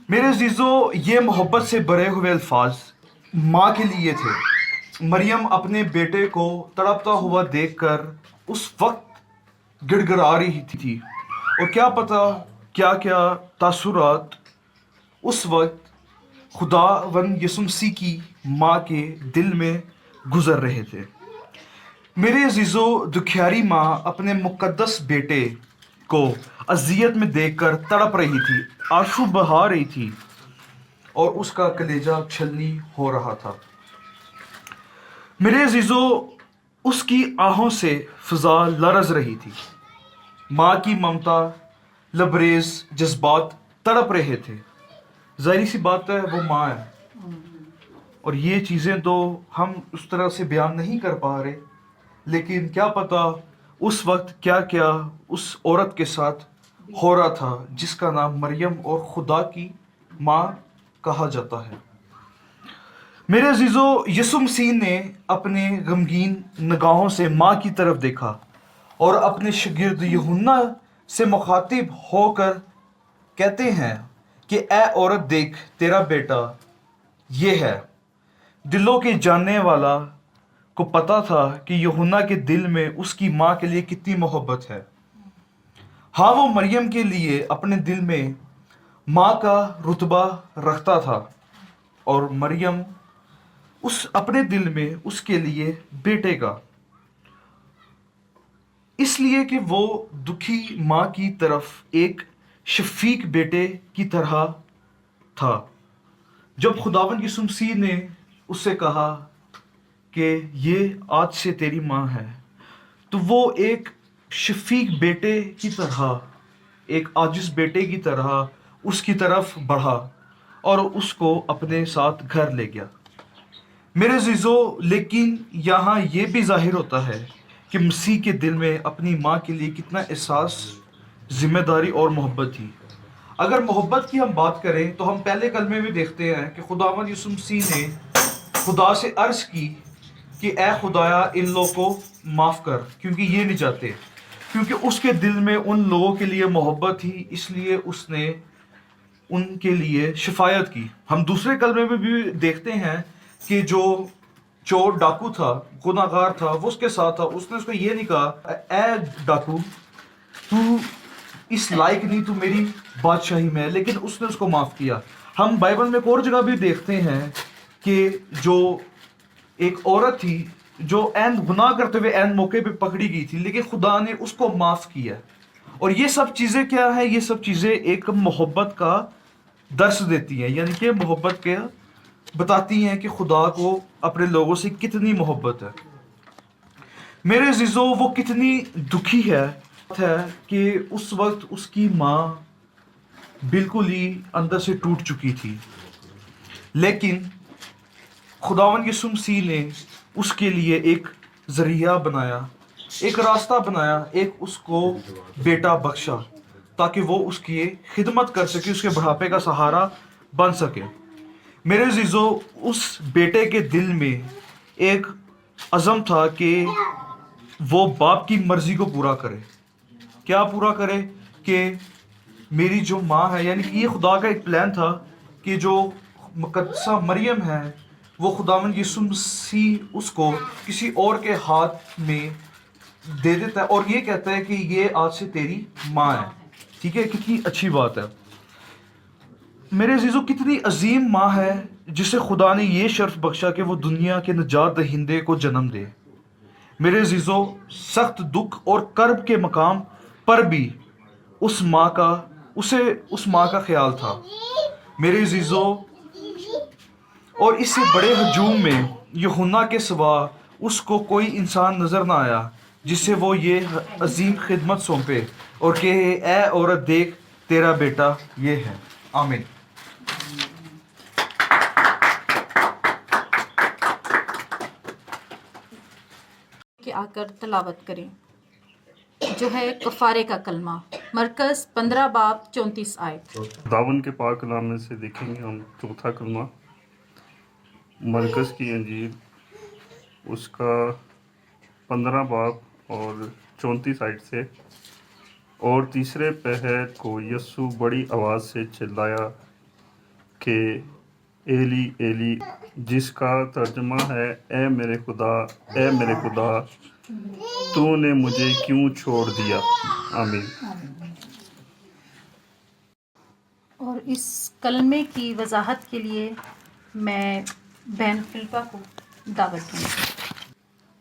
मेरे अजीज़ों, ये मोहब्बत से भरे हुए अल्फाज माँ के लिए थे। मरियम अपने बेटे को तड़पता हुआ देखकर उस वक्त गिड़गिड़ा रही थी, और क्या पता क्या क्या तासुरात उस वक्त खुदावन यीशु मसीह की माँ के दिल में गुजर रहे थे। मेरे अजीज़ों, दुखियारी माँ अपने मुकद्दस बेटे को अजियत में देखकर तड़प रही थी, आंसू बहा रही थी और उसका कलेजा छलनी हो रहा था। मेरे अजीज़ों, उसकी आहों से फिजा लरज रही थी। माँ की ममता, लबरेज जज्बात तड़प रहे थे। ज़ाहिर सी बात है, वो माँ है, और ये चीज़ें तो हम उस तरह से बयान नहीं कर पा रहे, लेकिन क्या पता उस वक्त क्या क्या उस औरत के साथ हो रहा था जिसका नाम मरियम और खुदा की माँ कहा जाता है। मेरे अजीज़ों, यीशु मसीह ने अपने गमगीन निगाहों से माँ की तरफ देखा اور اپنے شاگرد یوحنا سے مخاطب ہو کر کہتے ہیں کہ اے عورت دیکھ تیرا بیٹا یہ ہے۔ دلوں کے جاننے والا کو پتا تھا کہ یوحنا کے دل میں اس کی ماں کے لیے کتنی محبت ہے۔ ہاں وہ مریم کے لیے اپنے دل میں ماں کا رتبہ رکھتا تھا اور مریم اپنے دل میں اس کے لیے بیٹے کا، اس لیے کہ وہ دکھی ماں کی طرف ایک شفیق بیٹے کی طرح تھا۔ جب خداوند یسوع مسیح نے اس سے کہا کہ یہ آج سے تیری ماں ہے، تو وہ ایک شفیق بیٹے کی طرح، ایک عاجز بیٹے کی طرح اس کی طرف بڑھا اور اس کو اپنے ساتھ گھر لے گیا۔ میرے عزیزو، لیکن یہاں یہ بھی ظاہر ہوتا ہے کہ مسیح کے دل میں اپنی ماں کے لیے کتنا احساس، ذمہ داری اور محبت تھی۔ اگر محبت کی ہم بات کریں تو ہم پہلے کلمے میں دیکھتے ہیں کہ خداوند یسوع مسیح نے خدا سے عرض کی کہ اے خدایا ان لوگوں کو معاف کر، کیونکہ یہ نہیں چاہتے، کیونکہ اس کے دل میں ان لوگوں کے لیے محبت تھی، اس لیے اس نے ان کے لیے شفایت کی۔ ہم دوسرے کلمے میں بھی دیکھتے ہیں کہ جو چور ڈاکو تھا، گناہ گار تھا، وہ اس کے ساتھ تھا، اس نے اس کو یہ نہیں کہا اے ڈاکو تو اس لائق نہیں، تو میری بادشاہی میں، لیکن اس نے اس کو معاف کیا۔ ہم بائبل میں ایک اور جگہ بھی دیکھتے ہیں کہ جو ایک عورت تھی جو عین گناہ کرتے ہوئے عین موقع پہ پکڑی گئی تھی، لیکن خدا نے اس کو معاف کیا۔ اور یہ سب چیزیں کیا ہے؟ یہ سب چیزیں ایک محبت کا درس دیتی ہیں، یعنی کہ محبت کے بتاتی ہیں کہ خدا کو اپنے لوگوں سے کتنی محبت ہے۔ میرے عزیزو، وہ کتنی دکھی ہے کہ اس وقت اس کی ماں بالکل ہی اندر سے ٹوٹ چکی تھی، لیکن خداوند یسوع مسیح نے اس کے لیے ایک ذریعہ بنایا، ایک راستہ بنایا، ایک اس کو بیٹا بخشا تاکہ وہ اس کی خدمت کر سکے، اس کے بڑھاپے کا سہارا بن سکے۔ میرے عزیزو، اس بیٹے کے دل میں ایک عزم تھا کہ وہ باپ کی مرضی کو پورا کرے۔ کیا پورا کرے؟ کہ میری جو ماں ہے، یعنی کہ یہ خدا کا ایک پلان تھا کہ جو مقدسہ مریم ہے وہ خداوند یسوع مسیح اس کو کسی اور کے ہاتھ میں دے دیتا ہے اور یہ کہتا ہے کہ یہ آج سے تیری ماں ہے۔ ٹھیک ہے، کتنی اچھی بات ہے۔ میرے عزیزو، کتنی عظیم ماں ہے جسے خدا نے یہ شرف بخشا کہ وہ دنیا کے نجات دہندے کو جنم دے۔ میرے عزیزو، سخت دکھ اور کرب کے مقام پر بھی اس ماں کا خیال تھا۔ میرے عزیزو، اور اس سے بڑے ہجوم میں یوحنا کے سوا اس کو کوئی انسان نظر نہ آیا جس سے وہ یہ عظیم خدمت سونپے اور کہے اے عورت دیکھ تیرا بیٹا یہ ہے۔ آمین۔ کہ آ کر تلاوت کریں جو ہے کفارے کا کلمہ، مرکز 15 باب 34 آیت۔ خداوند کے پاک کلام میں سے دیکھیں گے ہم چوتھا کلمہ، مرکز کی انجیل اس کا 15 باب اور 34 آیت سے۔ اور تیسرے پہر کو یسوع بڑی آواز سے چلایا کہ ایلی ایلی، جس کا ترجمہ ہے اے میرے خدا تو نے مجھے کیوں چھوڑ دیا۔ آمین۔ اور اس کلمے کی وضاحت کے لیے میں بہن فلپا کو دعوت دوں گی۔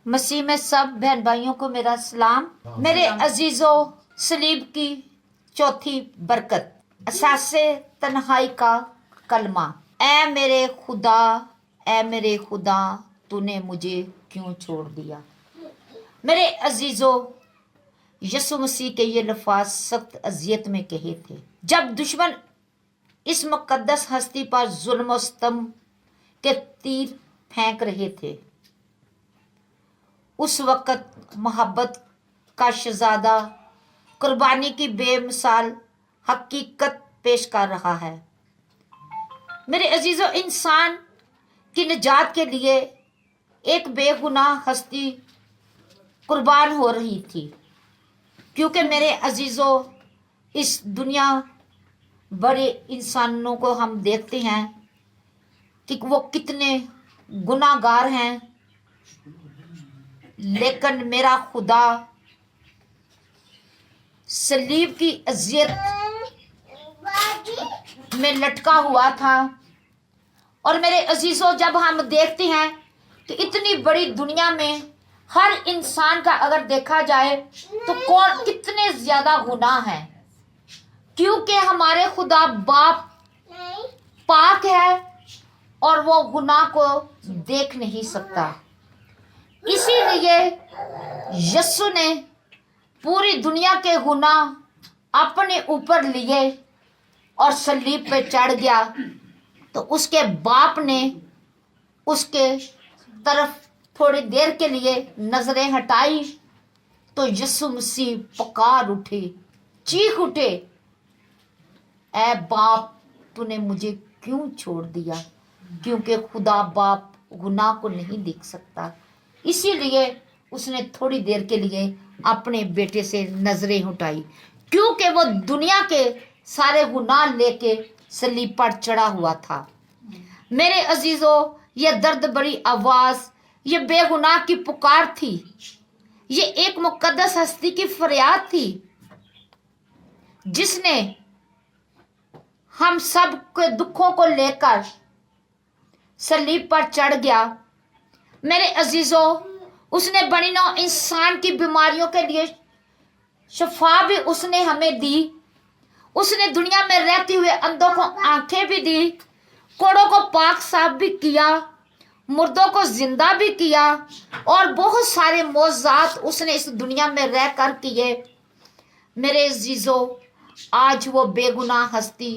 مسیح میں سب بہن بھائیوں کو میرا سلام۔ میرے عزیزو، صلیب کی چوتھی برکت، اساس تنہائی کا کلمہ، اے میرے خدا تو نے مجھے کیوں چھوڑ دیا۔ میرے عزیزو، یسوع مسیح کے یہ لفظ سخت اذیت میں کہے تھے جب دشمن اس مقدس ہستی پر ظلم و ستم کے تیر پھینک رہے تھے۔ اس وقت محبت کا شہزادہ قربانی کی بے مثال حقیقت پیش کر رہا ہے۔ میرے عزیزو، انسان کی نجات کے لیے ایک بے گناہ ہستی قربان ہو رہی تھی۔ क्योंकि मेरे अजीज़ों, इस दुनिया बड़े इंसानों को हम देखते हैं कि वो कितने गुनाहगार हैं, लेकिन मेरा खुदा सलीब की अजियत में लटका हुआ था। और मेरे अजीज़ों, जब हम देखते हैं कि इतनी बड़ी दुनिया में हर इंसान का अगर देखा जाए तो कौन कितने ज्यादा गुनाह हैं, क्योंकि हमारे खुदा बाप पाक है और वो गुनाह को देख नहीं सकता। इसीलिए यीशु ने पूरी दुनिया के गुनाह अपने ऊपर लिए और सलीब पे चढ़ गया। तो उसके बाप ने उसके तरफ थोड़ी देर के लिए नजरें हटाई तो यीशु मसीह पुकार उठे, चीख उठे, ऐ बाप तूने मुझे क्यों छोड़ दिया? क्योंकि खुदा बाप गुनाह को नहीं देख सकता। इसीलिए उसने थोड़ी देर के लिए अपने बेटे से नजरें हटाई, क्योंकि वो दुनिया के सारे गुनाह लेके सलीब पर चढ़ा हुआ था। मेरे अजीजों, ये दर्द भरी आवाज, ये बेगुनाह की पुकार थी, ये एक मुकद्दस हस्ती की फरियाद थी जिसने हम सब के दुखों को लेकर सलीब पर चढ़ गया। मेरे अजीजों, उसने बड़ी नौ इंसान की बीमारियों के लिए शफा भी उसने हमें दी। उसने दुनिया में रहते हुए अंधों को आंखें भी दी, कोड़ों को पाक साफ भी किया, मुर्दों को जिंदा भी किया और बहुत सारे मौजात उसने इस दुनिया में रह कर किए। मेरे अजीजों, आज वो बेगुनाह हस्ती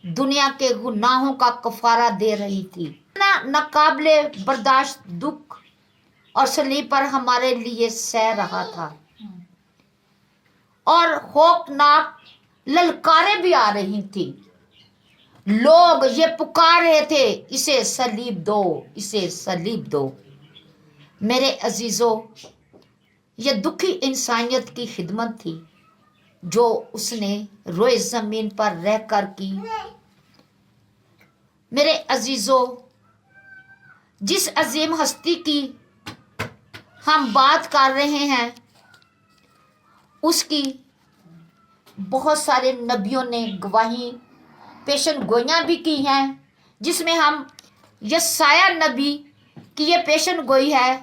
दुनिया के गुनाहों का कफारा दे रही थी। नाकाबिले बर्दाश्त दुख और सलीब पर हमारे लिए सह रहा था और खौफनाक ललकारें भी आ रही थी। लोग ये पुकार रहे थे, इसे सलीब दो, इसे सलीब दो। मेरे अजीजों, ये दुखी इंसानियत की खिदमत थी जो उसने रोए जमीन पर रह कर की। मेरे अजीजों, जिस अजीम हस्ती की हम बात कर रहे हैं, उसकी बहुत सारे नबियों ने गवाही पेशन गोइयाँ भी की हैं, जिसमें हम यसाया नबी की ये पेशन गोई है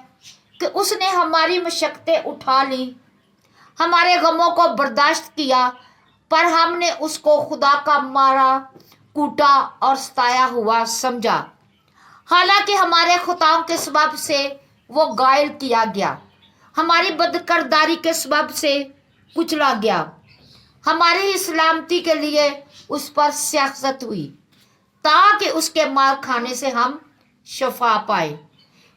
कि उसने हमारी मशक्क़तें उठा ली, हमारे गमों को बर्दाश्त किया, पर हमने उसको खुदा का मारा, कूटा और सताया हुआ समझा। हालांकि हमारे खुताओं के सबब से वो घायल किया गया, हमारी बदकिरदारी के सबब से कुचला गया, हमारी ही सलामती के लिए उस पर सियासत हुई ताकि उसके मार खाने से हम शफा पाए।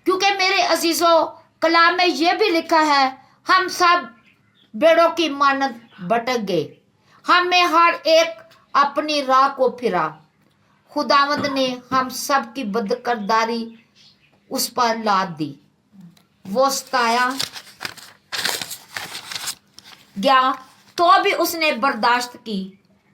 क्योंकि मेरे अजीजों, कलाम में यह भी लिखा है, हम सब बेड़ों की मानद भटक गए, हमें हर एक अपनी राह को फिरा, खुदावंद ने हम सब की बदकिरदारी उस पर लाद दी। वो सताया गया तो भी उसने बर्दाश्त की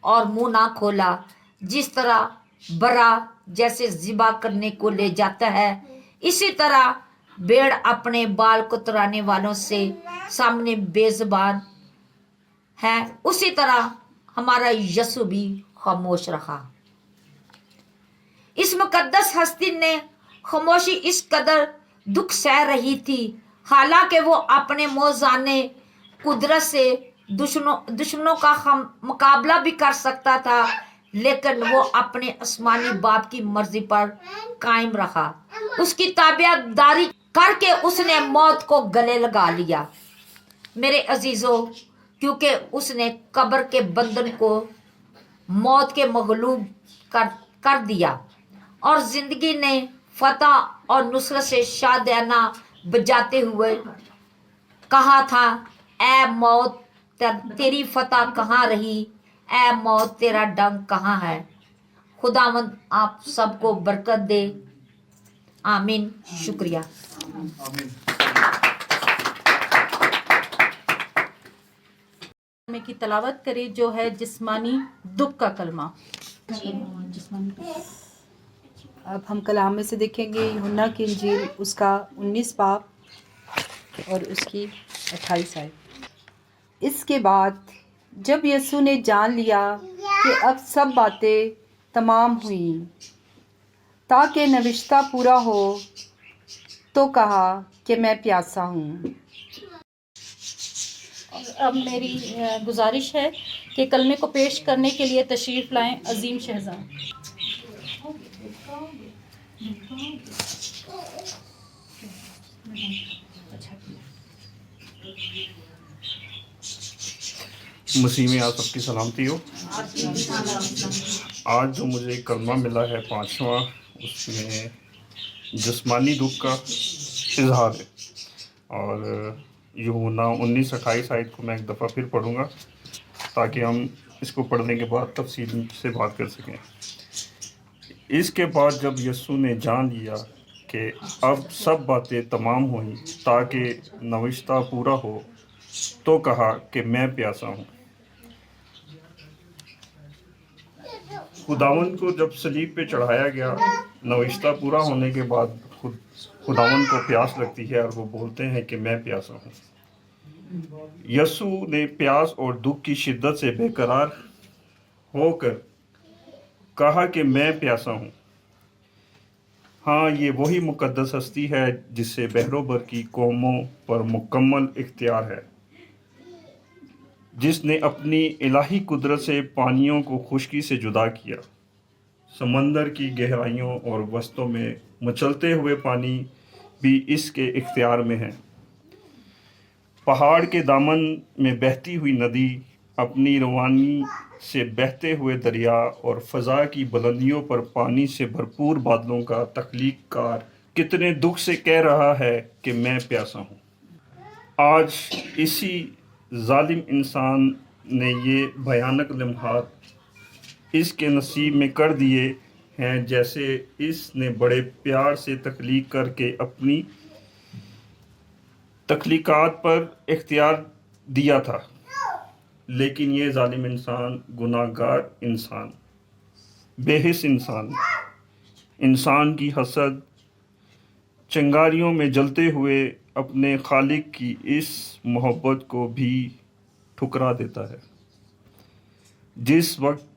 और मुंह ना खोला। जिस तरह बरा जैसे ज़िबा करने को ले जाता है, इसी तरह भेड़ अपने बाल कुतराने वालों से सामने बेज़बान है, उसी तरह हमारा यीशु भी खामोश रहा। इस मुकद्दस हस्ती ने खामोशी इस कदर दुख सह रही थी, हालांकि वो अपने मौजाने कुदरत से दुश्मनों का मुकाबला भी कर सकता था, लेकिन वो अपने आसमानी बाप की मर्जी पर कायम रहा। उसकी ताबियादारी करके उसने मौत को गले लगा लिया। मेरे अजीजों, क्योंकि उसने कब्र के बंधन को मौत के मगलूब कर दिया और जिंदगी ने फतह और नुसरत से शादियाना बजाते हुए कहा था, ऐ मौत तेरी फतह कहाँ रही, ऐ मौत तेरा डंक कहाँ है। खुदावंद आप सबको बरकत दे। आमीन। शुक्रिया। आमीन। में की तलावत करें जो है जिस्मानी दुख का कलमा। अब हम कलाम में से देखेंगे यूहन्ना की इंजील उसका 19 बाब और उसकी 28 आयत। इसके बाद जब यीशु ने जान लिया कि अब सब बातें तमाम हुई ताकि नविश्ता पूरा हो, तो कहा कि मैं प्यासा हूँ। और अब मेरी गुजारिश है कि कलमे को पेश करने के लिए तशरीफ़ लाएं अजीम शहजाद। मसीह में आप सबकी सलामती हो। आज जो मुझे कलमा मिला है 5वां, उसमें जिस्मानी दुख का इजहार है। और यूहन्ना 19:28 आयत को मैं एक दफ़ा फिर पढ़ूँगा ताकि हम इसको पढ़ने के बाद तफसील से बात कर सकें। इसके बाद जब यीशु ने जान लिया कि अब सब बातें तमाम हुई ताकि नविश्ता पूरा हो, तो कहा कि मैं प्यासा हूँ। खुदावंद को जब सलीब पे चढ़ाया गया, नविश्ता पूरा होने के बाद खुदावंद को प्यास लगती है और वो बोलते हैं कि मैं प्यासा हूँ। यीशु ने प्यास और दुख की शिद्दत से बेकरार होकर कहा कि मैं प्यासा हूँ। हाँ, ये वही मुकद्दस हस्ती है जिसे बहरोबर की कौमों पर मुकम्मल इख्तियार है, जिसने अपनी इलाही कुदरत से पानियों को खुश्की से जुदा किया। समंदर की गहराइयों और वस्तों में मचलते हुए पानी भी इसके इख्तियार में है। पहाड़ के दामन में बहती हुई नदी, अपनी रवानी से बहते हुए दरिया और फ़ज़ा की बुलंदियों पर पानी से भरपूर बादलों का तख्लीक़कार कितने दुख से कह रहा है कि मैं प्यासा हूँ। आज इसी जालिम इंसान ने ये भयानक लम्हात इसके नसीब में कर दिए हैं, जैसे इसने बड़े प्यार से तख्लीक करके अपनी तख्लीकात पर इख्तियार दिया था। लेकिन ये जालिम इंसान, गुनाहगार इंसान, बेहिस इंसान की हसद चिंगारियों में जलते हुए अपने खालिक की इस मोहब्बत को भी ठुकरा देता है। जिस वक्त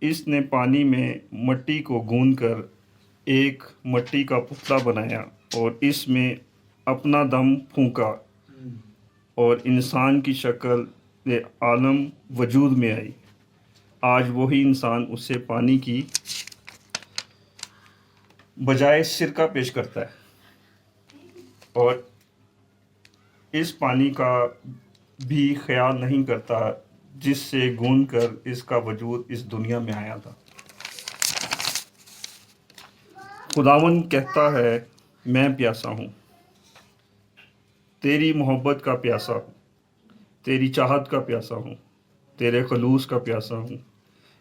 इसने पानी में मट्टी को गूंथकर एक मट्टी का पुतला बनाया और इसमें अपना दम फूंका और इंसान की शक्ल आलम वजूद में आई, आज वही इंसान उससे पानी की बजाय सिरका पेश करता है और इस पानी का भी ख्याल नहीं करता जिससे गूंथकर इसका वजूद इस दुनिया में आया था। खुदावंद कहता है, मैं प्यासा हूँ, तेरी मोहब्बत का प्यासा हूँ, तेरी चाहत का प्यासा हूँ, तेरे खलूस का प्यासा हूँ।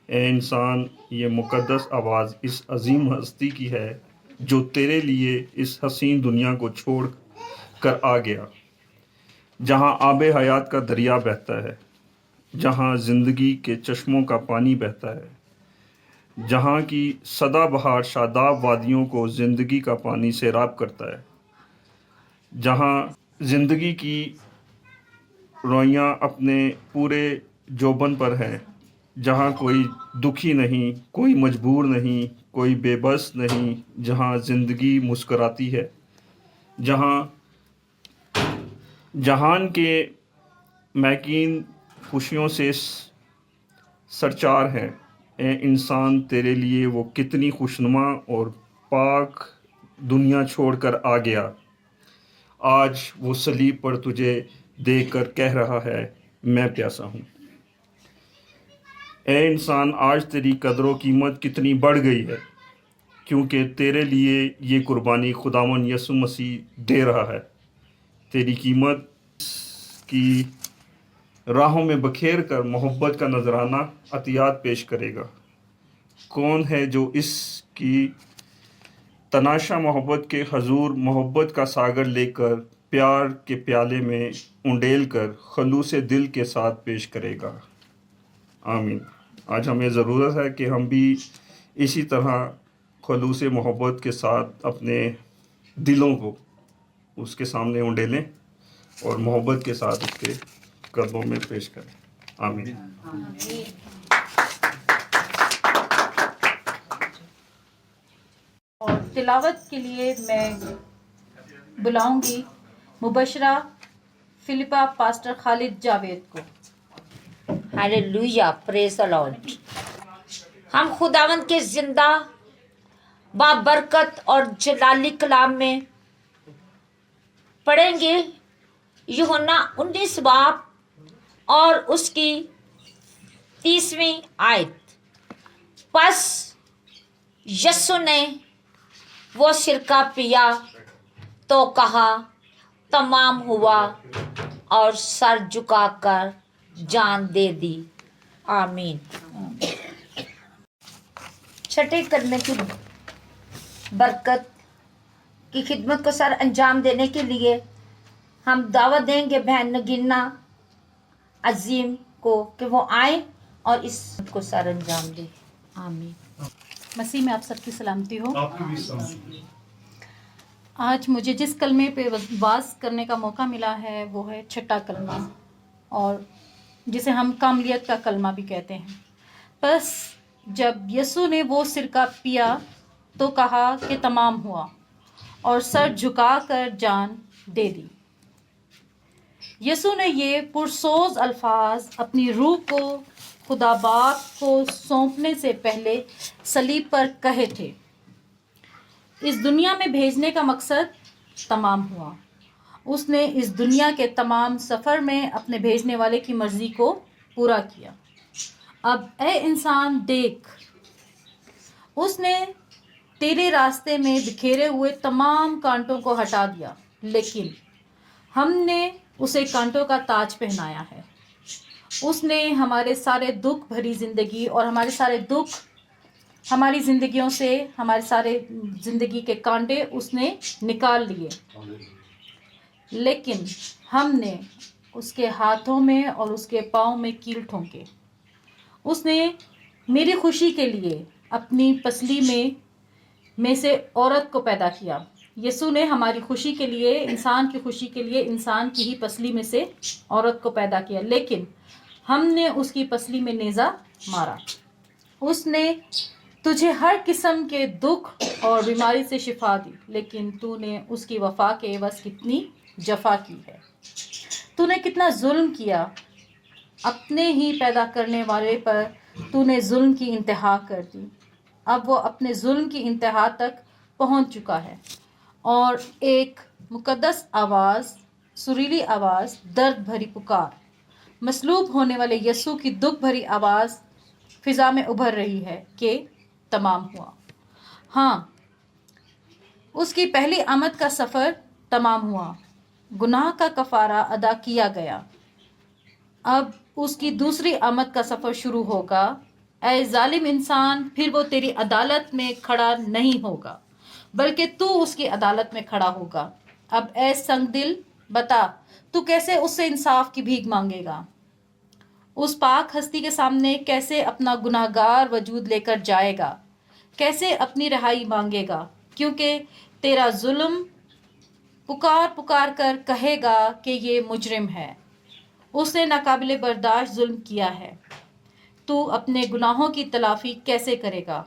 ए इंसान, ये मुकद्दस आवाज़ इस अजीम हस्ती की है जो तेरे लिए इस हसीन दुनिया को छोड़ कर आ गया, जहाँ आबे हयात का दरिया बहता है, जहाँ ज़िंदगी के चश्मों का पानी बहता है, जहाँ की सदाबहार शादाब वादियों को ज़िंदगी का पानी सैराब करता है, जहाँ ज़िंदगी की रोइयाँ अपने पूरे जोबन पर हैं, जहाँ कोई दुखी नहीं, कोई मजबूर नहीं, कोई बेबस नहीं, जहाँ ज़िंदगी मुस्कराती है, जहाँ जहान के मैकीन खुशियों से सरचार हैं। ए इंसान, तेरे लिए वो कितनी खुशनुमा और पाक दुनिया छोड़कर आ गया। आज वो सलीब पर तुझे देखकर कह रहा है, मैं प्यासा हूँ। ए इंसान, आज तेरी कदर कीमत कितनी बढ़ गई है, क्योंकि तेरे लिए ये कुर्बानी खुदावंद यीशु मसीह दे रहा है। तेरी कीमत की राहों में बखेर कर मोहब्बत का नजराना अतियात पेश करेगा। कौन है जो इसकी तनाशा मोहब्बत के हजूर मोहब्बत का सागर लेकर प्यार के प्याले में उंडेल कर खलूस दिल के साथ पेश करेगा। आमीन। आज हमें ज़रूरत है कि हम भी इसी तरह खलूस मोहब्बत के साथ अपने दिलों को उसके सामने उंडेलें और मोहब्बत के साथ उसके कदमों में पेश करें। आमीन। और तिलावत के लिए मैं बुलाऊंगी मुबशरा फिलिपा पास्टर खालिद जावेद को। Hallelujah, praise the Lord. हम खुदावंद के जिंदा बाबरकत और जलाली कलाम में पढ़ेंगे यूहन्ना 19 बाब और उसकी 30वीं आयत। बस यीशु ने वो सिरका पिया तो कहा तमाम हुआ और सर झुकाकर जान दे दी। आमीन। छठे कलमे की बरकत की खिदमत को सर अंजाम देने के लिए हम दावत देंगे बहन नगीना अजीम को कि वो आए और इस को सर अंजाम दे। आमीन। मसीह में आप सबकी सलामती हो। आपकी भी सलामती। आज मुझे जिस कलमे पे वाज करने का मौका मिला है वो है छठा कलमा, और जिसे हम कामलियत का कलमा भी कहते हैं। बस जब यीशु ने वो सिरका पिया तो कहा कि तमाम हुआ और सर झुकाकर जान दे दी। यीशु ने ये पुरसोज अल्फाज अपनी रूह को खुदा बाप को सौंपने से पहले सलीब पर कहे थे। इस दुनिया में भेजने का मकसद तमाम हुआ। उसने इस दुनिया के तमाम सफ़र में अपने भेजने वाले की मर्ज़ी को पूरा किया। अब ए इंसान देख, उसने तेरे रास्ते में बिखेरे हुए तमाम कांटों को हटा दिया, लेकिन हमने उसे कांटों का ताज पहनाया है। उसने हमारे सारे दुख भरी ज़िंदगी और हमारे सारे दुख, हमारी ज़िंदगियों से हमारे सारे ज़िंदगी के कांटे उसने निकाल लिए, लेकिन हमने उसके हाथों में और उसके पाँव में कील ठोंके। उसने मेरी खुशी के लिए अपनी पसली में से औरत को पैदा किया। यीशु ने हमारी खुशी के लिए, इंसान की खुशी के लिए इंसान की ही पसली में से औरत को पैदा किया, लेकिन हमने उसकी पसली में नेज़ा मारा। उसने तुझे हर किस्म के दुख और बीमारी से शिफा दी, लेकिन तूने उसकी वफा के एवज़ कितनी जफा की है। तूने कितना जुल्म किया। अपने ही पैदा करने वाले पर तूने जुल्म की इंतहा कर दी। अब वो अपने जुल्म की इंतहा तक पहुंच चुका है और एक मुकद्दस आवाज़, सुरीली आवाज़, दर्द भरी पुकार, मसलूब होने वाले यीशु की दुख भरी आवाज़ फिज़ा में उभर रही है कि तमाम हुआ। हाँ, उसकी पहली आमद का सफ़र तमाम हुआ। गुनाह का कफ़ारा अदा किया गया। अब उसकी दूसरी आमद का सफ़र शुरू होगा। ऐ जालिम इंसान, फिर वो तेरी अदालत में खड़ा नहीं होगा, बल्कि तू उसकी अदालत में खड़ा होगा। अब ऐ संगदिल, बता तू कैसे उससे इंसाफ की भीख मांगेगा? उस पाक हस्ती के सामने कैसे अपना गुनाहगार वजूद लेकर जाएगा? कैसे अपनी रिहाई मांगेगा? क्योंकि तेरा जुल्म पुकार पुकार कर कहेगा कि ये मुजरिम है, उसने नाकाबिले बर्दाश्त जुल्म किया है। तू अपने गुनाहों की तलाफी कैसे करेगा?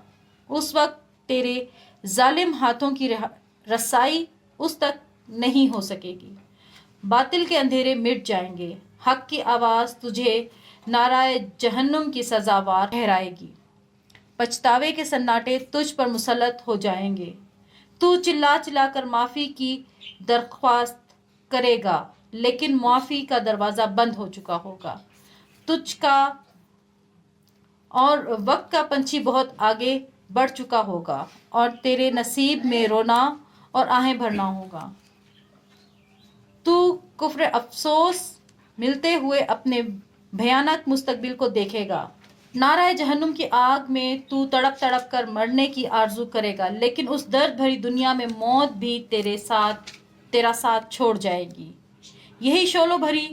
उस वक्त तेरे जालिम हाथों की रसाई उस तक नहीं हो सकेगी। बातिल के अंधेरे मिट जाएंगे। हक की आवाज़ तुझे नाराए जहन्नुम की सजावार ठहराएगी। पछतावे के सन्नाटे तुझ पर मुसल्लत हो जाएंगे। तू चिल्ला चिल्ला कर माफ़ी की दरख्वास्त करेगा, लेकिन माफ़ी का दरवाज़ा बंद हो चुका होगा। तुझका और वक्त का पंछी बहुत आगे बढ़ चुका होगा और तेरे नसीब में रोना और आहें भरना होगा। तू कुफ्र अफसोस मिलते हुए अपने भयानक मुस्तकबिल को देखेगा। नाराए जहन्नुम की आग में तू तड़प तड़प कर मरने की आरजू करेगा, लेकिन उस दर्द भरी दुनिया में मौत भी तेरे साथ तेरा साथ छोड़ जाएगी। यही शोलो भरी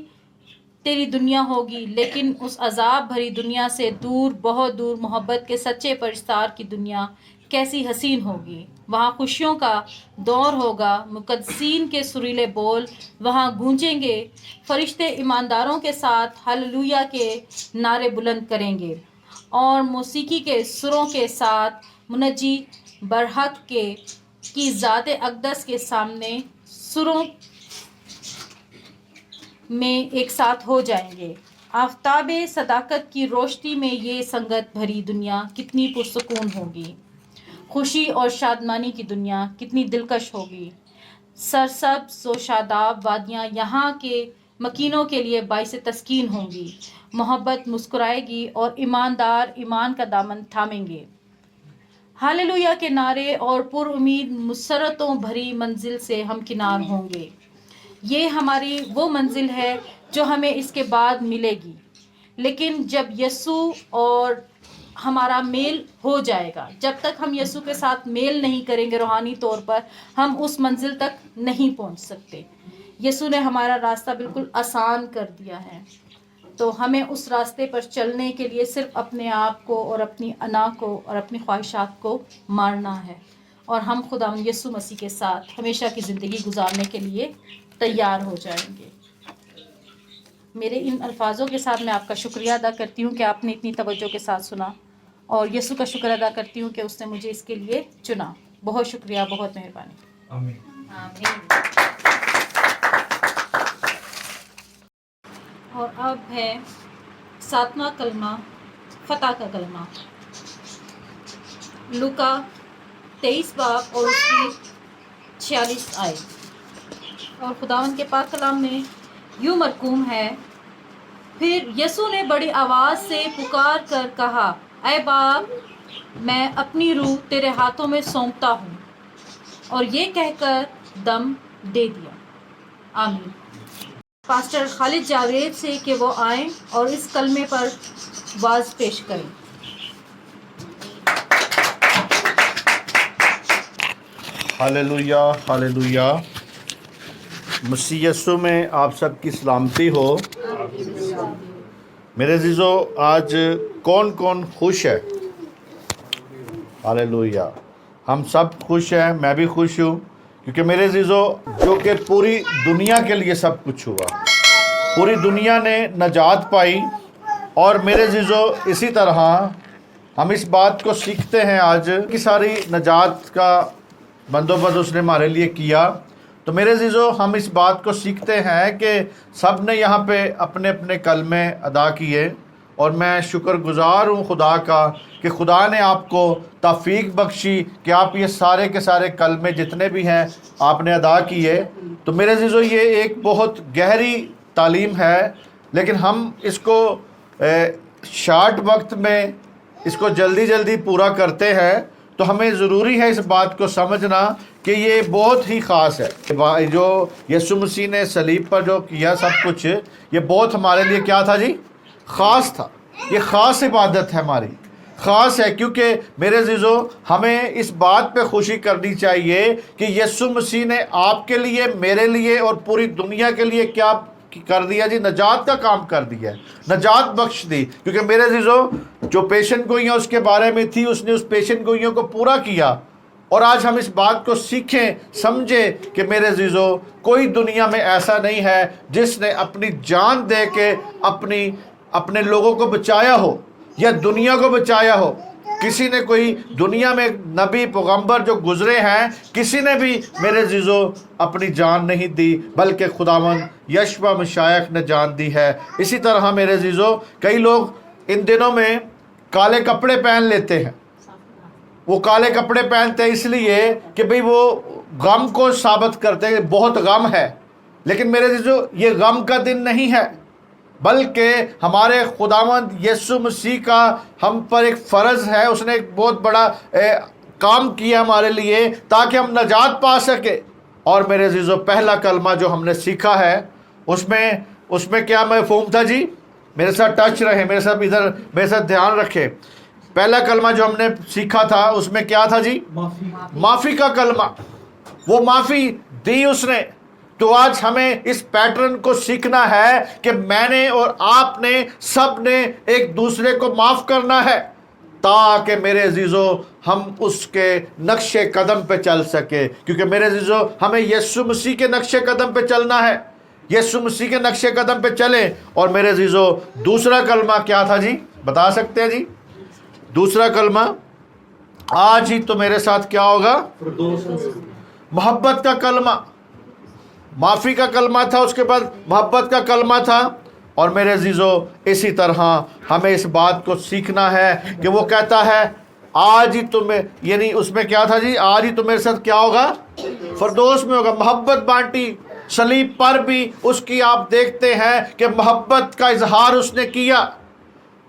तेरी दुनिया होगी, लेकिन उस अजाब भरी दुनिया से दूर, बहुत दूर, मोहब्बत के सच्चे परिस्तार की दुनिया कैसी हसीन होगी। वहाँ खुशियों का दौर होगा, मुकद्दसीन के सुरीले बोल वहाँ गूंजेंगे, फरिश्ते ईमानदारों के साथ हालेलुया के नारे बुलंद करेंगे और मौसीकी के सुरों के साथ मुनज्जी बरहक की ज़ात अक़दस के सामने सुरों में एक साथ हो जाएंगे। आफ़ताब सदाकत की रोशनी में ये संगत भरी दुनिया कितनी पुरसुकून होगी। खुशी और शादमानी की दुनिया कितनी दिलकश होगी। सरसब्ज़ व शादाब वादियाँ यहाँ के मकीनों के लिए बाइस तस्कीन होंगी। मोहब्बत मुस्कुराएगी और ईमानदार ईमान का दामन थामेंगे। हालेलुया के नारे और पुरुमीद मुसरतों भरी मंजिल से हम किनार होंगे। ये हमारी वो मंजिल है जो हमें इसके बाद मिलेगी, लेकिन जब यीशु और हमारा मेल हो जाएगा। जब तक हम यीशु के साथ मेल नहीं करेंगे रूहानी तौर पर, हम उस मंजिल तक नहीं पहुंच सकते। यीशु ने हमारा रास्ता बिल्कुल आसान कर दिया है, तो हमें उस रास्ते पर चलने के लिए सिर्फ अपने आप को और अपनी अना को और अपनी ख्वाहिशात को मारना है, और हम खुदावंद यीशु मसीह के साथ हमेशा की ज़िंदगी गुजारने के लिए तैयार हो जाएंगे। मेरे इन अल्फाजों के साथ मैं आपका शुक्रिया अदा करती हूँ कि आपने इतनी तवज्जो के साथ सुना, और यीशु का शुक्र अदा करती हूँ कि उसने मुझे इसके लिए चुना। बहुत शुक्रिया, बहुत मेहरबानी। आमीन। और अब है 7वां कलमा, फतह का कलमा। लूका 23 बाब और उसकी 46 आयत। और खुदावंद के पाक कलाम में यूँ मरकूम है, फिर यीशु ने बड़ी आवाज़ से पुकार कर कहा, ऐ बाप, मैं अपनी रूह तेरे हाथों में सौंपता हूँ। और ये कहकर दम दे दिया। आमीन। पास्टर खालिद जावेद से कि वो आएँ और इस कलमे पर वाज पेश करें। Hallelujah, hallelujah. मसीह यीशु में आप सबकी सलामती हो। मेरे अज़ीज़ों, आज कौन कौन खुश है? हालेलुया। हम सब खुश हैं, मैं भी खुश हूँ, क्योंकि मेरे अज़ीज़ों, जो कि पूरी दुनिया के लिए सब कुछ हुआ, पूरी दुनिया ने नजात पाई। और मेरे अज़ीज़ों, इसी तरह हम इस बात को सीखते हैं आज कि सारी नजात का बंदोबस्त उसने हमारे लिए किया। तो मेरे अज़ीज़ों, हम इस बात को सीखते हैं कि सब ने यहाँ पे अपने अपने कलमे अदा किए, और मैं शुक्रगुज़ार हूँ खुदा का कि खुदा ने आपको तौफीक बख्शी कि आप ये सारे के सारे कलमे जितने भी हैं आपने अदा किए। तो मेरे अज़ीज़ों, ये एक बहुत गहरी तालीम है, लेकिन हम इसको शार्ट वक्त में इसको जल्दी जल्दी पूरा करते हैं। तो हमें ज़रूरी है इस बात को समझना कि ये बहुत ही ख़ास है। जो यीशु मसीह ने सलीब पर जो किया सब कुछ, ये बहुत हमारे लिए क्या था जी? ख़ास था। ये ख़ास इबादत है, हमारी ख़ास है, क्योंकि मेरे अज़ीज़ों, हमें इस बात पे खुशी करनी चाहिए कि यीशु मसीह ने आपके लिए, मेरे लिए और पूरी दुनिया के लिए क्या कर दिया जी? नजात का काम कर दिया है, नजात बख्श दी। क्योंकि मेरे अज़ीज़ों, जो पेशन गोइयाँ उसके बारे में थी, उसने उस पेशन गोइयों को पूरा किया। और आज हम इस बात को सीखें, समझें कि मेरे अज़ीज़ों, कोई दुनिया में ऐसा नहीं है जिसने अपनी जान दे के अपने लोगों को बचाया हो या दुनिया को बचाया हो। किसी ने कोई दुनिया में नबी पैगंबर जो गुजरे हैं, किसी ने भी मेरे अज़ीज़ों अपनी जान नहीं दी, बल्कि खुदावंद यशवा मशायख ने जान दी है। इसी तरह मेरे अज़ीज़ों, कई लोग इन दिनों में काले कपड़े पहन लेते हैं। वो काले कपड़े पहनते हैं इसलिए कि भाई वो गम को साबित करते हैं, बहुत गम है। लेकिन मेरे अज़ीज़ों, ये गम का दिन नहीं है, बल्कि हमारे खुदावंद यीशु मसीह का हम पर एक फ़र्ज़ है। उसने एक बहुत बड़ा काम किया हमारे लिए ताकि हम नजात पा सके। और मेरे अज़ीज़ों, पहला कलमा जो हमने सीखा है, उसमें क्या मफ़हूम था जी? मेरे साथ टच रहे, मेरे साथ इधर मेरे साथ ध्यान रखें। पहला कलमा जो हमने सीखा था, उसमें क्या था जी? माफ़ी का कलमा। वो माफ़ी दी उसने, तो आज हमें इस पैटर्न को सीखना है कि मैंने और आपने सब ने एक दूसरे को माफ करना है, ताकि मेरे अजीजों हम उसके नक्शे कदम पे चल सके। क्योंकि मेरे अजीजों हमें यीशु मसीह के नक्शे कदम पे चलना है, यीशु मसीह के नक्शे कदम पे चले। और मेरे अजीजों दूसरा कलमा क्या था जी, बता सकते हैं जी? दूसरा कलमा आज ही तो मेरे साथ क्या होगा? मोहब्बत का कलमा, माफ़ी का कलमा था, उसके बाद मोहब्बत का कलमा था। और मेरे अजीज़ों इसी तरह हमें इस बात को सीखना है कि वो कहता है आज ही तुम्हें, यानी उसमें क्या था जी, आज ही तो मेरे साथ क्या होगा? फरदौस में होगा। मोहब्बत बांटी, सलीब पर भी उसकी आप देखते हैं कि मोहब्बत का इजहार उसने किया,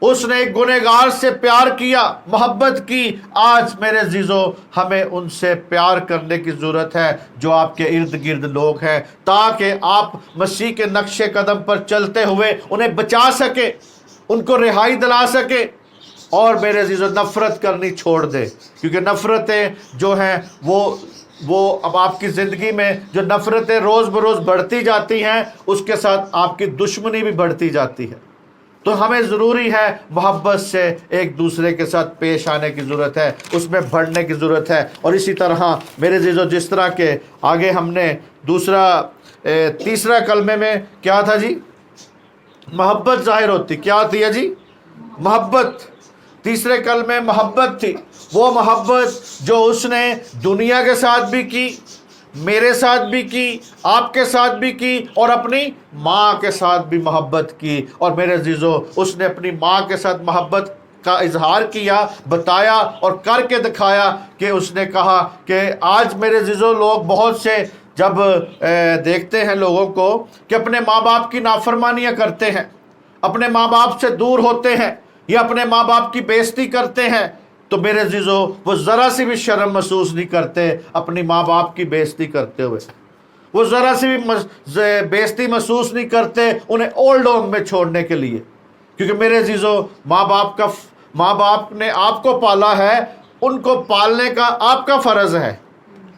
उसने एक गुनहगार से प्यार किया, मोहब्बत की। आज मेरे अजीजों हमें उनसे प्यार करने की ज़रूरत है जो आपके इर्द गिर्द लोग हैं, ताकि आप मसीह के नक्शे कदम पर चलते हुए उन्हें बचा सके, उनको रिहाई दिला सके। और मेरे अजीजों नफ़रत करनी छोड़ दे, क्योंकि नफ़रतें जो हैं वो अब आपकी ज़िंदगी में जो नफ़रतें रोज़ बरोज़ बढ़ती जाती हैं, उसके साथ आपकी दुश्मनी भी बढ़ती जाती है। तो हमें ज़रूरी है मोहब्बत से एक दूसरे के साथ पेश आने की ज़रूरत है, उसमें बढ़ने की ज़रूरत है। और इसी तरह मेरे अजीज़ों जिस तरह के आगे हमने तीसरा कलमे में क्या था जी, मोहब्बत ज़ाहिर होती, क्या होती है जी? मोहब्बत। तीसरे कलमे मोहब्बत थी, वो मोहब्बत जो उसने दुनिया के साथ भी की, मेरे साथ भी की, आपके साथ भी की, और अपनी माँ के साथ भी मोहब्बत की। और मेरे अजीज़ों उसने अपनी माँ के साथ मोहब्बत का इजहार किया, बताया और करके दिखाया कि उसने कहा कि आज मेरे अजीज़ों लोग बहुत से जब देखते हैं लोगों को कि अपने माँ बाप की नाफरमानियाँ करते हैं, अपने माँ बाप से दूर होते हैं या अपने माँ बाप की बेइज्जती करते हैं, तो मेरे अजीज़ों वो ज़रा सी भी शर्म महसूस नहीं करते अपनी माँ बाप की बेइज्जती करते हुए, वो ज़रा सी भी बेइज्जती महसूस नहीं करते उन्हें ओल्ड होम में छोड़ने के लिए। क्योंकि मेरे अजीज़ों माँ बाप ने आपको पाला है, उनको पालने का आपका फ़र्ज़ है।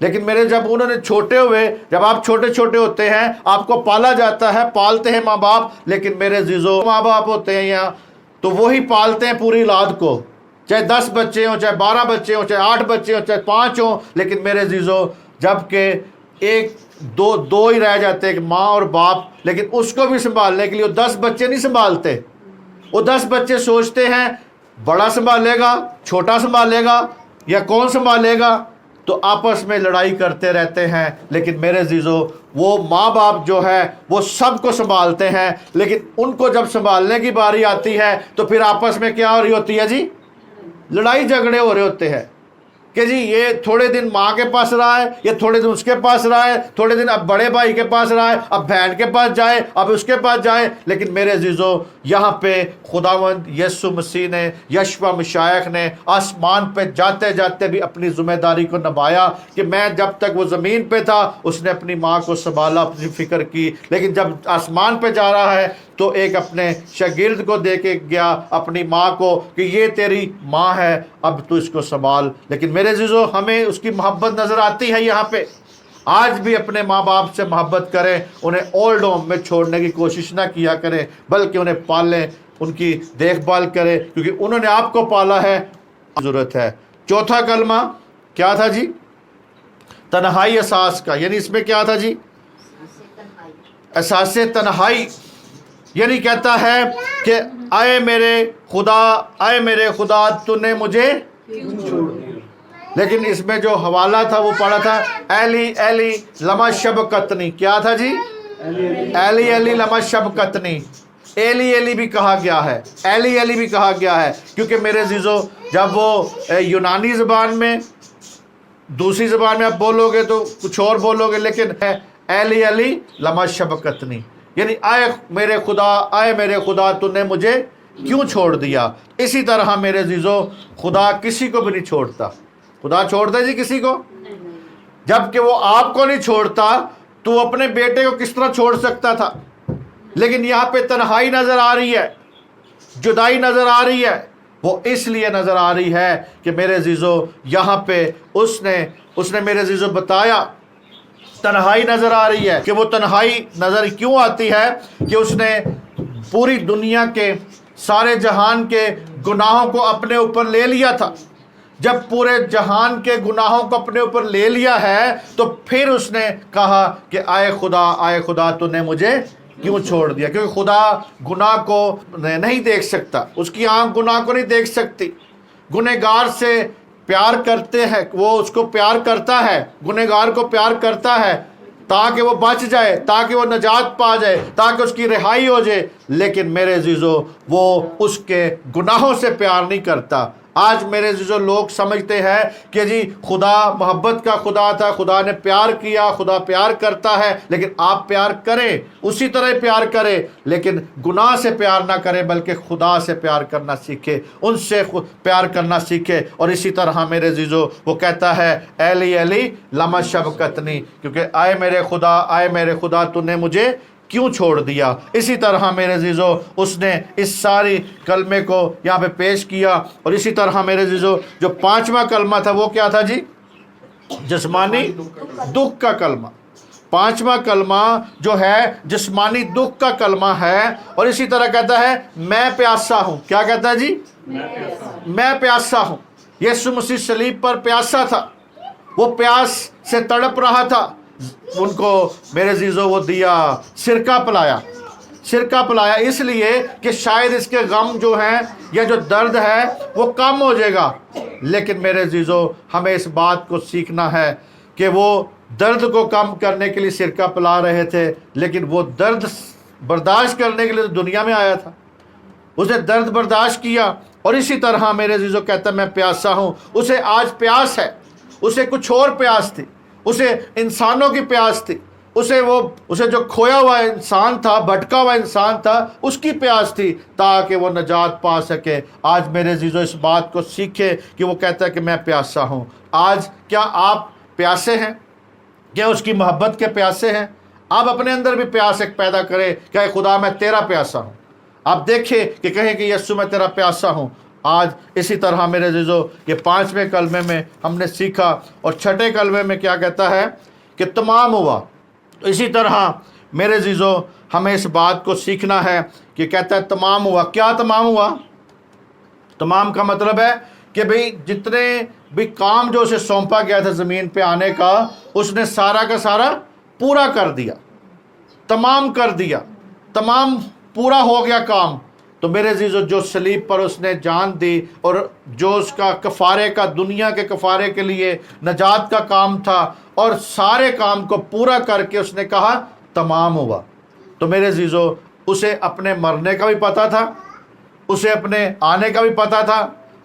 लेकिन मेरे जब उन्होंने छोटे हुए, जब आप छोटे छोटे होते हैं, आपको पाला जाता है, पालते हैं माँ बाप। लेकिन मेरे अजीज़ों माँ बाप होते हैं यहाँ तो वही पालते हैं पूरी औलाद को, चाहे 10 बच्चे हों, चाहे 12 बच्चे हों, चाहे 8 बच्चे हों, चाहे 5 हों। लेकिन मेरे अजीज़ों जबकि एक दो ही रह जाते हैं, माँ और बाप, लेकिन उसको भी संभालने के लिए वो 10 बच्चे नहीं संभालते। वो 10 बच्चे सोचते हैं बड़ा संभालेगा, छोटा संभालेगा या कौन संभालेगा, तो आपस में लड़ाई करते रहते हैं। लेकिन मेरे अजीज़ों वो माँ बाप जो है वो सबको संभालते हैं, लेकिन उनको जब संभालने की बारी आती है तो फिर आपस में क्या हो रही होती है जी? लड़ाई झगड़े हो रहे होते हैं कि जी ये थोड़े दिन माँ के पास रहा है, ये थोड़े दिन उसके पास रहा है, थोड़े दिन अब बड़े भाई के पास रहा है, अब बहन के पास जाए, अब उसके पास जाए। लेकिन मेरे अजीज़ों यहाँ पे खुदावंद यीशु मसीह ने, यशवा मशाइख ने आसमान पे जाते जाते भी अपनी ज़िम्मेदारी को निभाया कि मैं जब तक वो ज़मीन पे था उसने अपनी माँ को संभाला, अपनी फ़िक्र की। लेकिन जब आसमान पे जा रहा है तो एक अपने शागिर्द को दे के गया, अपनी माँ को, कि ये तेरी माँ है, अब तू इसको संभाल। लेकिन मेरे अजीज़ों हमें उसकी मोहब्बत नज़र आती है यहाँ पे। आज भी अपने माँ बाप से मोहब्बत करें, उन्हें ओल्ड होम में छोड़ने की कोशिश ना किया करें, बल्कि उन्हें पालें, उनकी देखभाल करें, क्योंकि उन्होंने आपको पाला है, ज़रूरत है। चौथा कलमा क्या था जी? तन्हाई एहसास का, यानी इसमें क्या था जी? एहसास तन्हाई, यानी कहता है कि आए मेरे खुदा तूने मुझे छोड़ दिया। लेकिन इसमें जो हवाला था वो पढ़ा था एली एली लमा शबकतनी। क्या था जी? एली एली लमा शबकतनी। एली एली भी कहा गया है, एली एली भी कहा गया है, क्योंकि मेरे अजीज़ों जब वो यूनानी ज़बान में, दूसरी ज़बान में आप बोलोगे तो कुछ और बोलोगे, लेकिन एली एली लमा शबकतनी, यानी आए मेरे खुदा तूने मुझे क्यों छोड़ दिया। इसी तरह मेरे अजीज़ों खुदा किसी को भी नहीं छोड़ता। खुदा छोड़ता जी किसी को? जबकि वो आपको नहीं छोड़ता तो अपने बेटे को किस तरह छोड़ सकता था? लेकिन यहाँ पे तन्हाई नज़र आ रही है, जुदाई नज़र आ रही है। वो इसलिए नज़र आ रही है कि मेरे अजीज़ों यहाँ पे उसने मेरे अजीज़ों बताया तन्हाई नजर आ रही है कि वो तन्हाई नजर क्यों आती है कि उसने पूरी दुनिया के सारे जहान के गुनाहों को अपने ऊपर ले लिया था। जब पूरे जहान के गुनाहों को अपने ऊपर ले लिया है तो फिर उसने कहा कि आए खुदा तूने मुझे क्यों छोड़ दिया, क्योंकि खुदा गुनाह को नहीं देख सकता, उसकी आंख गुनाह को नहीं देख सकती। गुनहगार से प्यार करते हैं, वो उसको प्यार करता है, गुनहगार को प्यार करता है ताकि वो बच जाए, ताकि वो नजात पा जाए, ताकि उसकी रिहाई हो जाए। लेकिन मेरे अजीजों वो उसके गुनाहों से प्यार नहीं करता। आज मेरे अजीजों लोग समझते हैं कि जी खुदा मोहब्बत का खुदा था, खुदा ने प्यार किया, खुदा प्यार करता है। लेकिन आप प्यार करें, उसी तरह प्यार करें, लेकिन गुनाह से प्यार ना करें बल्कि खुदा से प्यार करना सीखे, उनसे प्यार करना सीखे। और इसी तरह मेरे अजीजों वो कहता है एली एली लमा शबकतनी, क्योंकि आए मेरे खुदा तूने मुझे क्यों छोड़ दिया। इसी तरह मेरे अजीजों उसने इस सारी कलमे को यहाँ पे पेश किया। और इसी तरह मेरे अजीजों जो 5वां कलमा था वो क्या था जी? जिस्मानी दुख का कलमा। 5वां कलमा जो है जिस्मानी दुख का कलमा है। और इसी तरह कहता है मैं प्यासा हूँ। क्या कहता है जी? मैं प्यासा हूँ। यीशु मसीह सलीब पर प्यासा था, वो प्यास से तड़प रहा था। उनको मेरे अजीजों वो दिया सिरका पिलाया इसलिए कि शायद इसके गम जो हैं या जो दर्द है वो कम हो जाएगा। लेकिन मेरे अजीजों हमें इस बात को सीखना है कि वो दर्द को कम करने के लिए सिरका पिला रहे थे, लेकिन वो दर्द बर्दाश्त करने के लिए तो दुनिया में आया था, उसने दर्द बर्दाश्त किया। और इसी तरह मेरे अजीजों कहता मैं प्यासा हूँ। उसे आज प्यास है, उसे कुछ और प्यास थी, उसे इंसानों की प्यास थी, उसे जो खोया हुआ इंसान था, भटका हुआ इंसान था, उसकी प्यास थी ताकि वो नजात पा सके। आज मेरे अजीजों इस बात को सीखे कि वो कहता है कि मैं प्यासा हूँ। आज क्या आप प्यासे हैं? क्या उसकी मोहब्बत के प्यासे हैं? आप अपने अंदर भी प्यास एक पैदा करें, क्या खुदा मैं तेरा प्यासा हूँ। आप देखें कि कहें कि यीशु मैं तेरा प्यासा हूँ। आज इसी तरह मेरे अजीजों ये 5वें कलमे में हमने सीखा। और 6ठे कलमे में क्या कहता है कि तमाम हुआ। तो इसी तरह मेरे अजीजों हमें इस बात को सीखना है कि कहता है तमाम हुआ। क्या तमाम हुआ? तमाम का मतलब है कि भाई जितने भी काम जो उसे सौंपा गया था ज़मीन पे आने का, उसने सारा का सारा पूरा कर दिया, तमाम कर दिया, तमाम पूरा हो गया काम। तो मेरे अजीजों जो सलीब पर उसने जान दी और जो उसका कफ़ारे का, दुनिया के कफ़ारे के लिए नजात का काम था, और सारे काम को पूरा करके उसने कहा तमाम हुआ। तो मेरे अजीजों उसे अपने मरने का भी पता था, उसे अपने आने का भी पता था,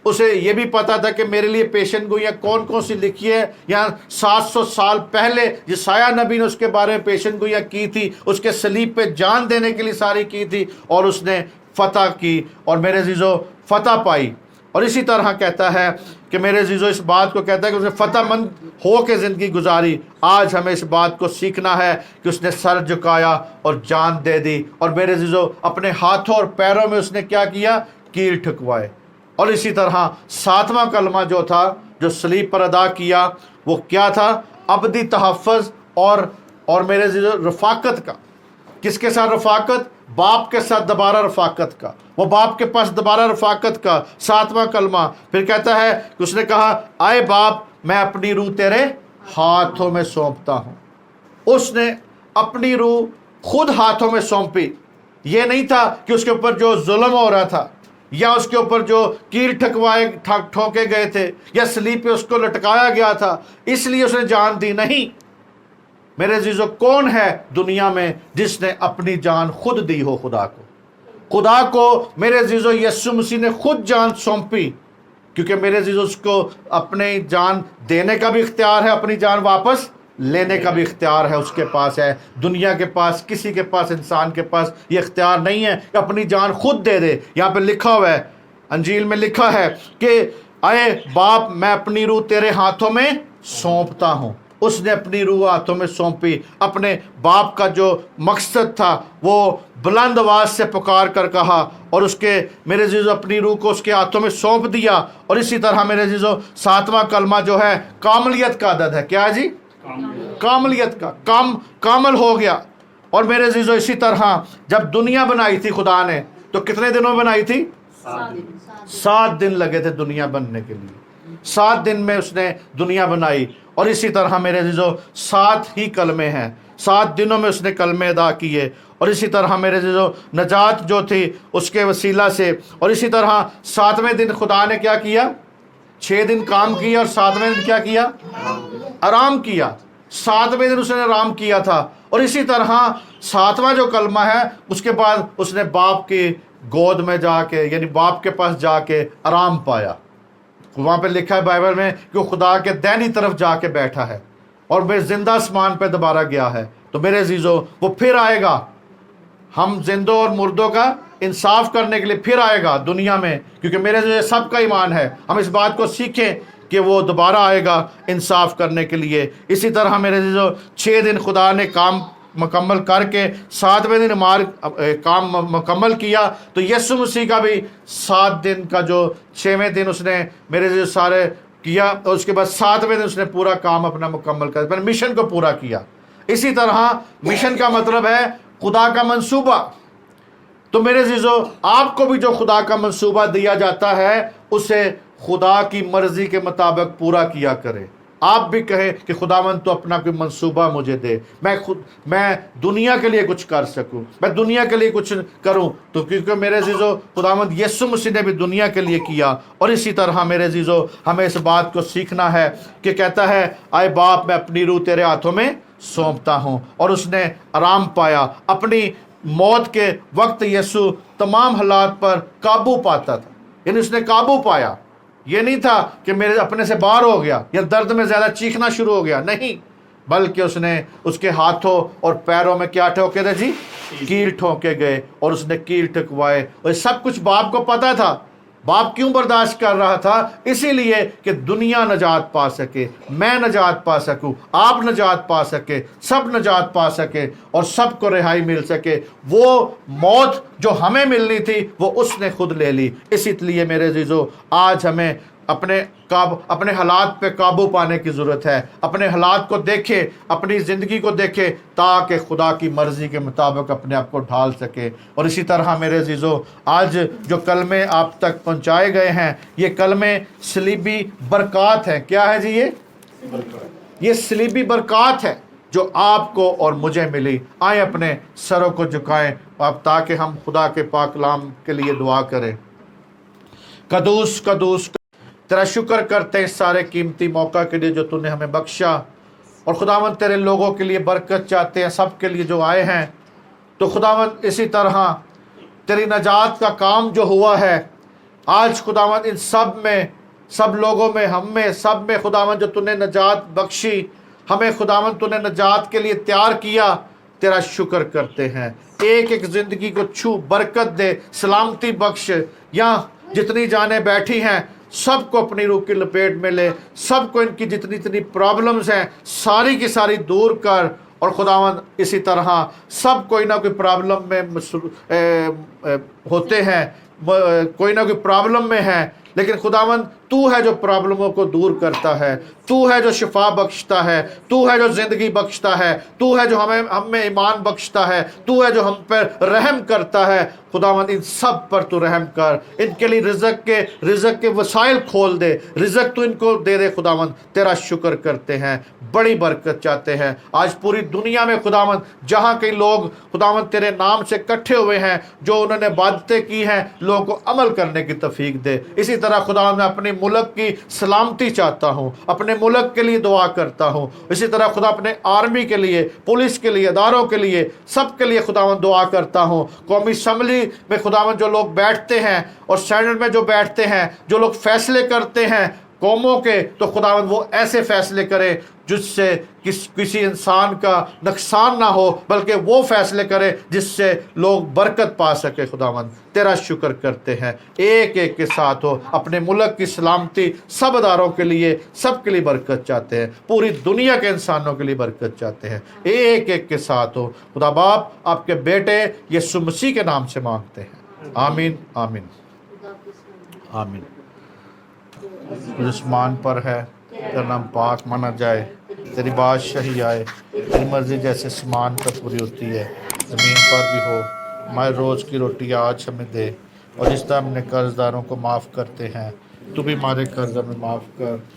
उसे ये भी पता था कि मेरे लिए पेशन गोइयाँ कौन कौन सी लिखी है। यहाँ 700 साल पहले यशाया नबी ने उसके बारे में पेशन गोइयाँ की थी, उसके सलीब पे जान देने के लिए सारी की थी, और उसने फ़तह की और मेरे अजीजों फ़तह पाई। और इसी तरह कहता है कि मेरे अजीजों इस बात को कहता है कि उसने फ़तहमंद हो के ज़िंदगी गुजारी। आज हमें इस बात को सीखना है कि उसने सर झुकाया और जान दे दी। और मेरे अजीजों अपने हाथों और पैरों में उसने क्या किया? कील ठुकवाए। और इसी तरह 7वां कलमा जो था, जो सलीब पर अदा किया, वो क्या था? अबदी तहफ़्फ़ुज़ और मेरे अजीजों रफ़ाकत का। किसके साथ रफ़ाकत? बाप के साथ दोबारा रफ़ाकत का, वो बाप के पास दोबारा रफ़ाकत का 7वां कलमा। फिर कहता है कि उसने कहा आए बाप मैं अपनी रूह तेरे हाथों में सौंपता हूँ। उसने अपनी रूह खुद हाथों में सौंपी। ये नहीं था कि उसके ऊपर जो जुल्म हो रहा था या उसके ऊपर जो कील ठोके गए थे या सलीब पे उसको लटकाया गया था इसलिए उसने जान दी। नहीं मेरे अजीजों, कौन है दुनिया में जिसने अपनी जान खुद दी हो? खुदा को मेरे अजीजों यीशु मसीह ने खुद जान सौंपी, क्योंकि मेरे अजीजों उसको अपनी जान देने का भी इख्तियार है, अपनी जान वापस लेने का भी इख्तियार है, उसके पास है। दुनिया के पास, किसी के पास, इंसान के पास ये इख्तियार नहीं है कि अपनी जान खुद दे दे। यहाँ पे लिखा हुआ है, अंजील में लिखा है कि आए बाप मैं अपनी रूह तेरे हाथों में सौंपता हूँ। उसने अपनी रूह हाथों में सौंपी। अपने बाप का जो मकसद था वो बुलंद आवाज़ से पुकार कर कहा और उसके मेरे अजीज़ों अपनी रूह को उसके हाथों में सौंप दिया। और इसी तरह मेरे अजीज़ों 7वां कलमा जो है कामलियत का अदद है। क्या है जी? कामलियत का कामल हो गया। और मेरे अजीजों, इसी तरह जब दुनिया बनाई थी खुदा ने, तो कितने दिनों में बनाई थी? 7 दिन लगे थे दुनिया बनने के लिए। 7 दिन में उसने दुनिया बनाई। और इसी तरह मेरे अजीजों 7 ही कलमे हैं, 7 दिनों में उसने कलमे अदा किए। और इसी तरह मेरे अजीजों नजात जो थी उसके वसीला से, और इसी तरह 7वें दिन खुदा ने क्या किया? 6 दिन काम किया और 7वें दिन क्या किया? आराम किया। 7वें दिन उसने आराम किया था। और इसी तरह 7वां जो कलमा है, उसके बाद उसने बाप की गोद में जाके, यानी बाप के पास जाके आराम पाया। वहाँ पे लिखा है बाइबल में कि वो खुदा के दाहिनी तरफ जाके बैठा है और मैं जिंदा आसमान पे दोबारा गया है। तो मेरे अजीजों, वो फिर आएगा, हम जिंदों और मुर्दों का इंसाफ करने के लिए फिर आएगा दुनिया में, क्योंकि मेरे जो सबका ईमान है, हम इस बात को सीखें कि वो दोबारा आएगा इंसाफ करने के लिए। इसी तरह मेरे जो 6 दिन खुदा ने काम मुकम्मल करके 7वें दिन काम मुकम्मल किया, तो यीशु मसीह का भी 7 दिन का जो 6वें दिन उसने मेरे जो सारे किया, और उसके बाद 7वें दिन उसने पूरा काम अपना मुकम्मल कर, मैंने मिशन को पूरा किया। इसी तरह मिशन का मतलब है खुदा का मंसूबा। तो मेरे अजीजों, आपको भी जो खुदा का मंसूबा दिया जाता है उसे खुदा की मर्जी के मुताबिक पूरा किया करें। आप भी कहें कि खुदावंद तो अपना कोई मंसूबा मुझे दे, मैं दुनिया के लिए कुछ कर सकूं, मैं दुनिया के लिए कुछ करूं। तो क्योंकि मेरे अजीजों खुदावंद यीशु मसीह ने भी दुनिया के लिए किया। और इसी तरह मेरे अजीजों, हमें इस बात को सीखना है कि कहता है, आए बाप मैं अपनी रूह तेरे हाथों में सौंपता हूं। और उसने आराम पाया। अपनी मौत के वक्त यीशु तमाम हालात पर काबू पाता था, यानी उसने काबू पाया। ये नहीं था कि मेरे अपने से बाहर हो गया या दर्द में ज़्यादा चीखना शुरू हो गया, नहीं, बल्कि उसने उसके हाथों और पैरों में क्या ठोके थे जी? कील ठोके गए। और उसने कील ठकवाए। और सब कुछ बाप को पता था। बाप क्यों बर्दाश्त कर रहा था? इसीलिए कि दुनिया नजात पा सके, मैं नजात पा सकूं, आप नजात पा सके, सब नजात पा सके और सबको रिहाई मिल सके। वो मौत जो हमें मिलनी थी वो उसने खुद ले ली। इसलिए मेरे अजीजों, आज हमें अपने हालात पे काबू पाने की ज़रूरत है। अपने हालात को देखें, अपनी ज़िंदगी को देखें, ताकि खुदा की मर्ज़ी के मुताबिक अपने आप को ढाल सके। और इसी तरह मेरे अजीज़ों, आज जो कलमे आप तक पहुँचाए गए हैं, ये कलमे सलीबी बरक़ात हैं। क्या है जी? ये सलीबी बरक़ात है जो आपको और मुझे मिली। आए अपने सरों को झुकाएं आप, ताकि हम खुदा के पाक कलाम के लिए दुआ करें। कदूस कदूस तेरा शुक्र करते हैं इस सारे कीमती मौका के लिए जो तूने हमें बख्शा। और खुदावंद तेरे लोगों के लिए बरकत चाहते हैं, सब के लिए जो आए हैं। तो खुदावंद इसी तरह तेरी नजात का काम जो हुआ है आज खुदावंद, इन सब में, सब लोगों में, हम में, सब में खुदावंद जो तूने नजात बख्शी, हमें खुदावंद तूने नजात के लिए तैयार किया, तेरा शुक्र करते हैं। एक एक ज़िंदगी को छू, बरकत दे, सलामती बख्श। यहाँ जितनी जाने बैठी हैं सबको अपनी रूह की लपेट में ले, सबको इनकी जितनी जितनी प्रॉब्लम्स हैं सारी की सारी दूर कर। और खुदावंद इसी तरह सब कोई ना कोई प्रॉब्लम में होते हैं, कोई ना कोई प्रॉब्लम में है, लेकिन खुदावंद तू है जो प्रॉब्लमों को दूर करता है, तू है जो शिफा बख्शता है, तू है जो ज़िंदगी बख्शता है, तू है जो हम में ईमान बख्शता है, तू है जो हम पर रहम करता है। खुदावंद इन सब पर तू रहम कर, इनके लिए रिज़्क़ के वसाइल खोल दे, रिज़्क़ तू इनको दे दे। खुदावंद तेरा शुक्र करते हैं, बड़ी बरकत चाहते हैं। आज पूरी दुनिया में खुदावंद जहाँ कई लोग खुदावंद तेरे नाम से इकट्ठे हुए हैं, जो उन्होंने बातें की हैं, लोगों को अमल करने की तौफीक दे। इसी तरह खुदावंद मैं अपने मुल्क की सलामती चाहता हूँ, अपने मुल्क के लिए दुआ करता हूँ। इसी तरह खुदा अपने आर्मी के लिए, पुलिस के लिए, अदारों के लिए, सब के लिए खुदावंद दुआ करता हूँ। कौमी असम्बली में खुदावंद जो लोग बैठते हैं और सेनेट में जो बैठते हैं, जो लोग फैसले करते हैं कौमों के, तो खुदावंद वो ऐसे फैसले करे जिससे किसी इंसान का नुकसान ना हो, बल्कि वो फैसले करे जिससे लोग बरकत पा सके। खुदावंद तेरा शुक्र करते हैं, एक एक के साथ हो, अपने मुल्क की सलामती, सब अदारों के लिए, सब के लिए बरकत चाहते हैं, पूरी दुनिया के इंसानों के लिए बरकत चाहते हैं, एक एक के साथ हो। खुदा बाप आपके बेटे यीशु मसीह के नाम से मांगते हैं, आमीन आमीन आमीन। आसमान पर है, तेरा नाम पाक माना जाए, तेरी बादशाही आए, तेरी मर्ज़ी जैसे आसमान पर पूरी होती है ज़मीन पर भी हो। हमारे रोज़ की रोटी आज हमें दे, और जिस तरह हमने कर्जदारों को माफ़ करते हैं, तू भी हमारे कर्ज हमें माफ़ कर,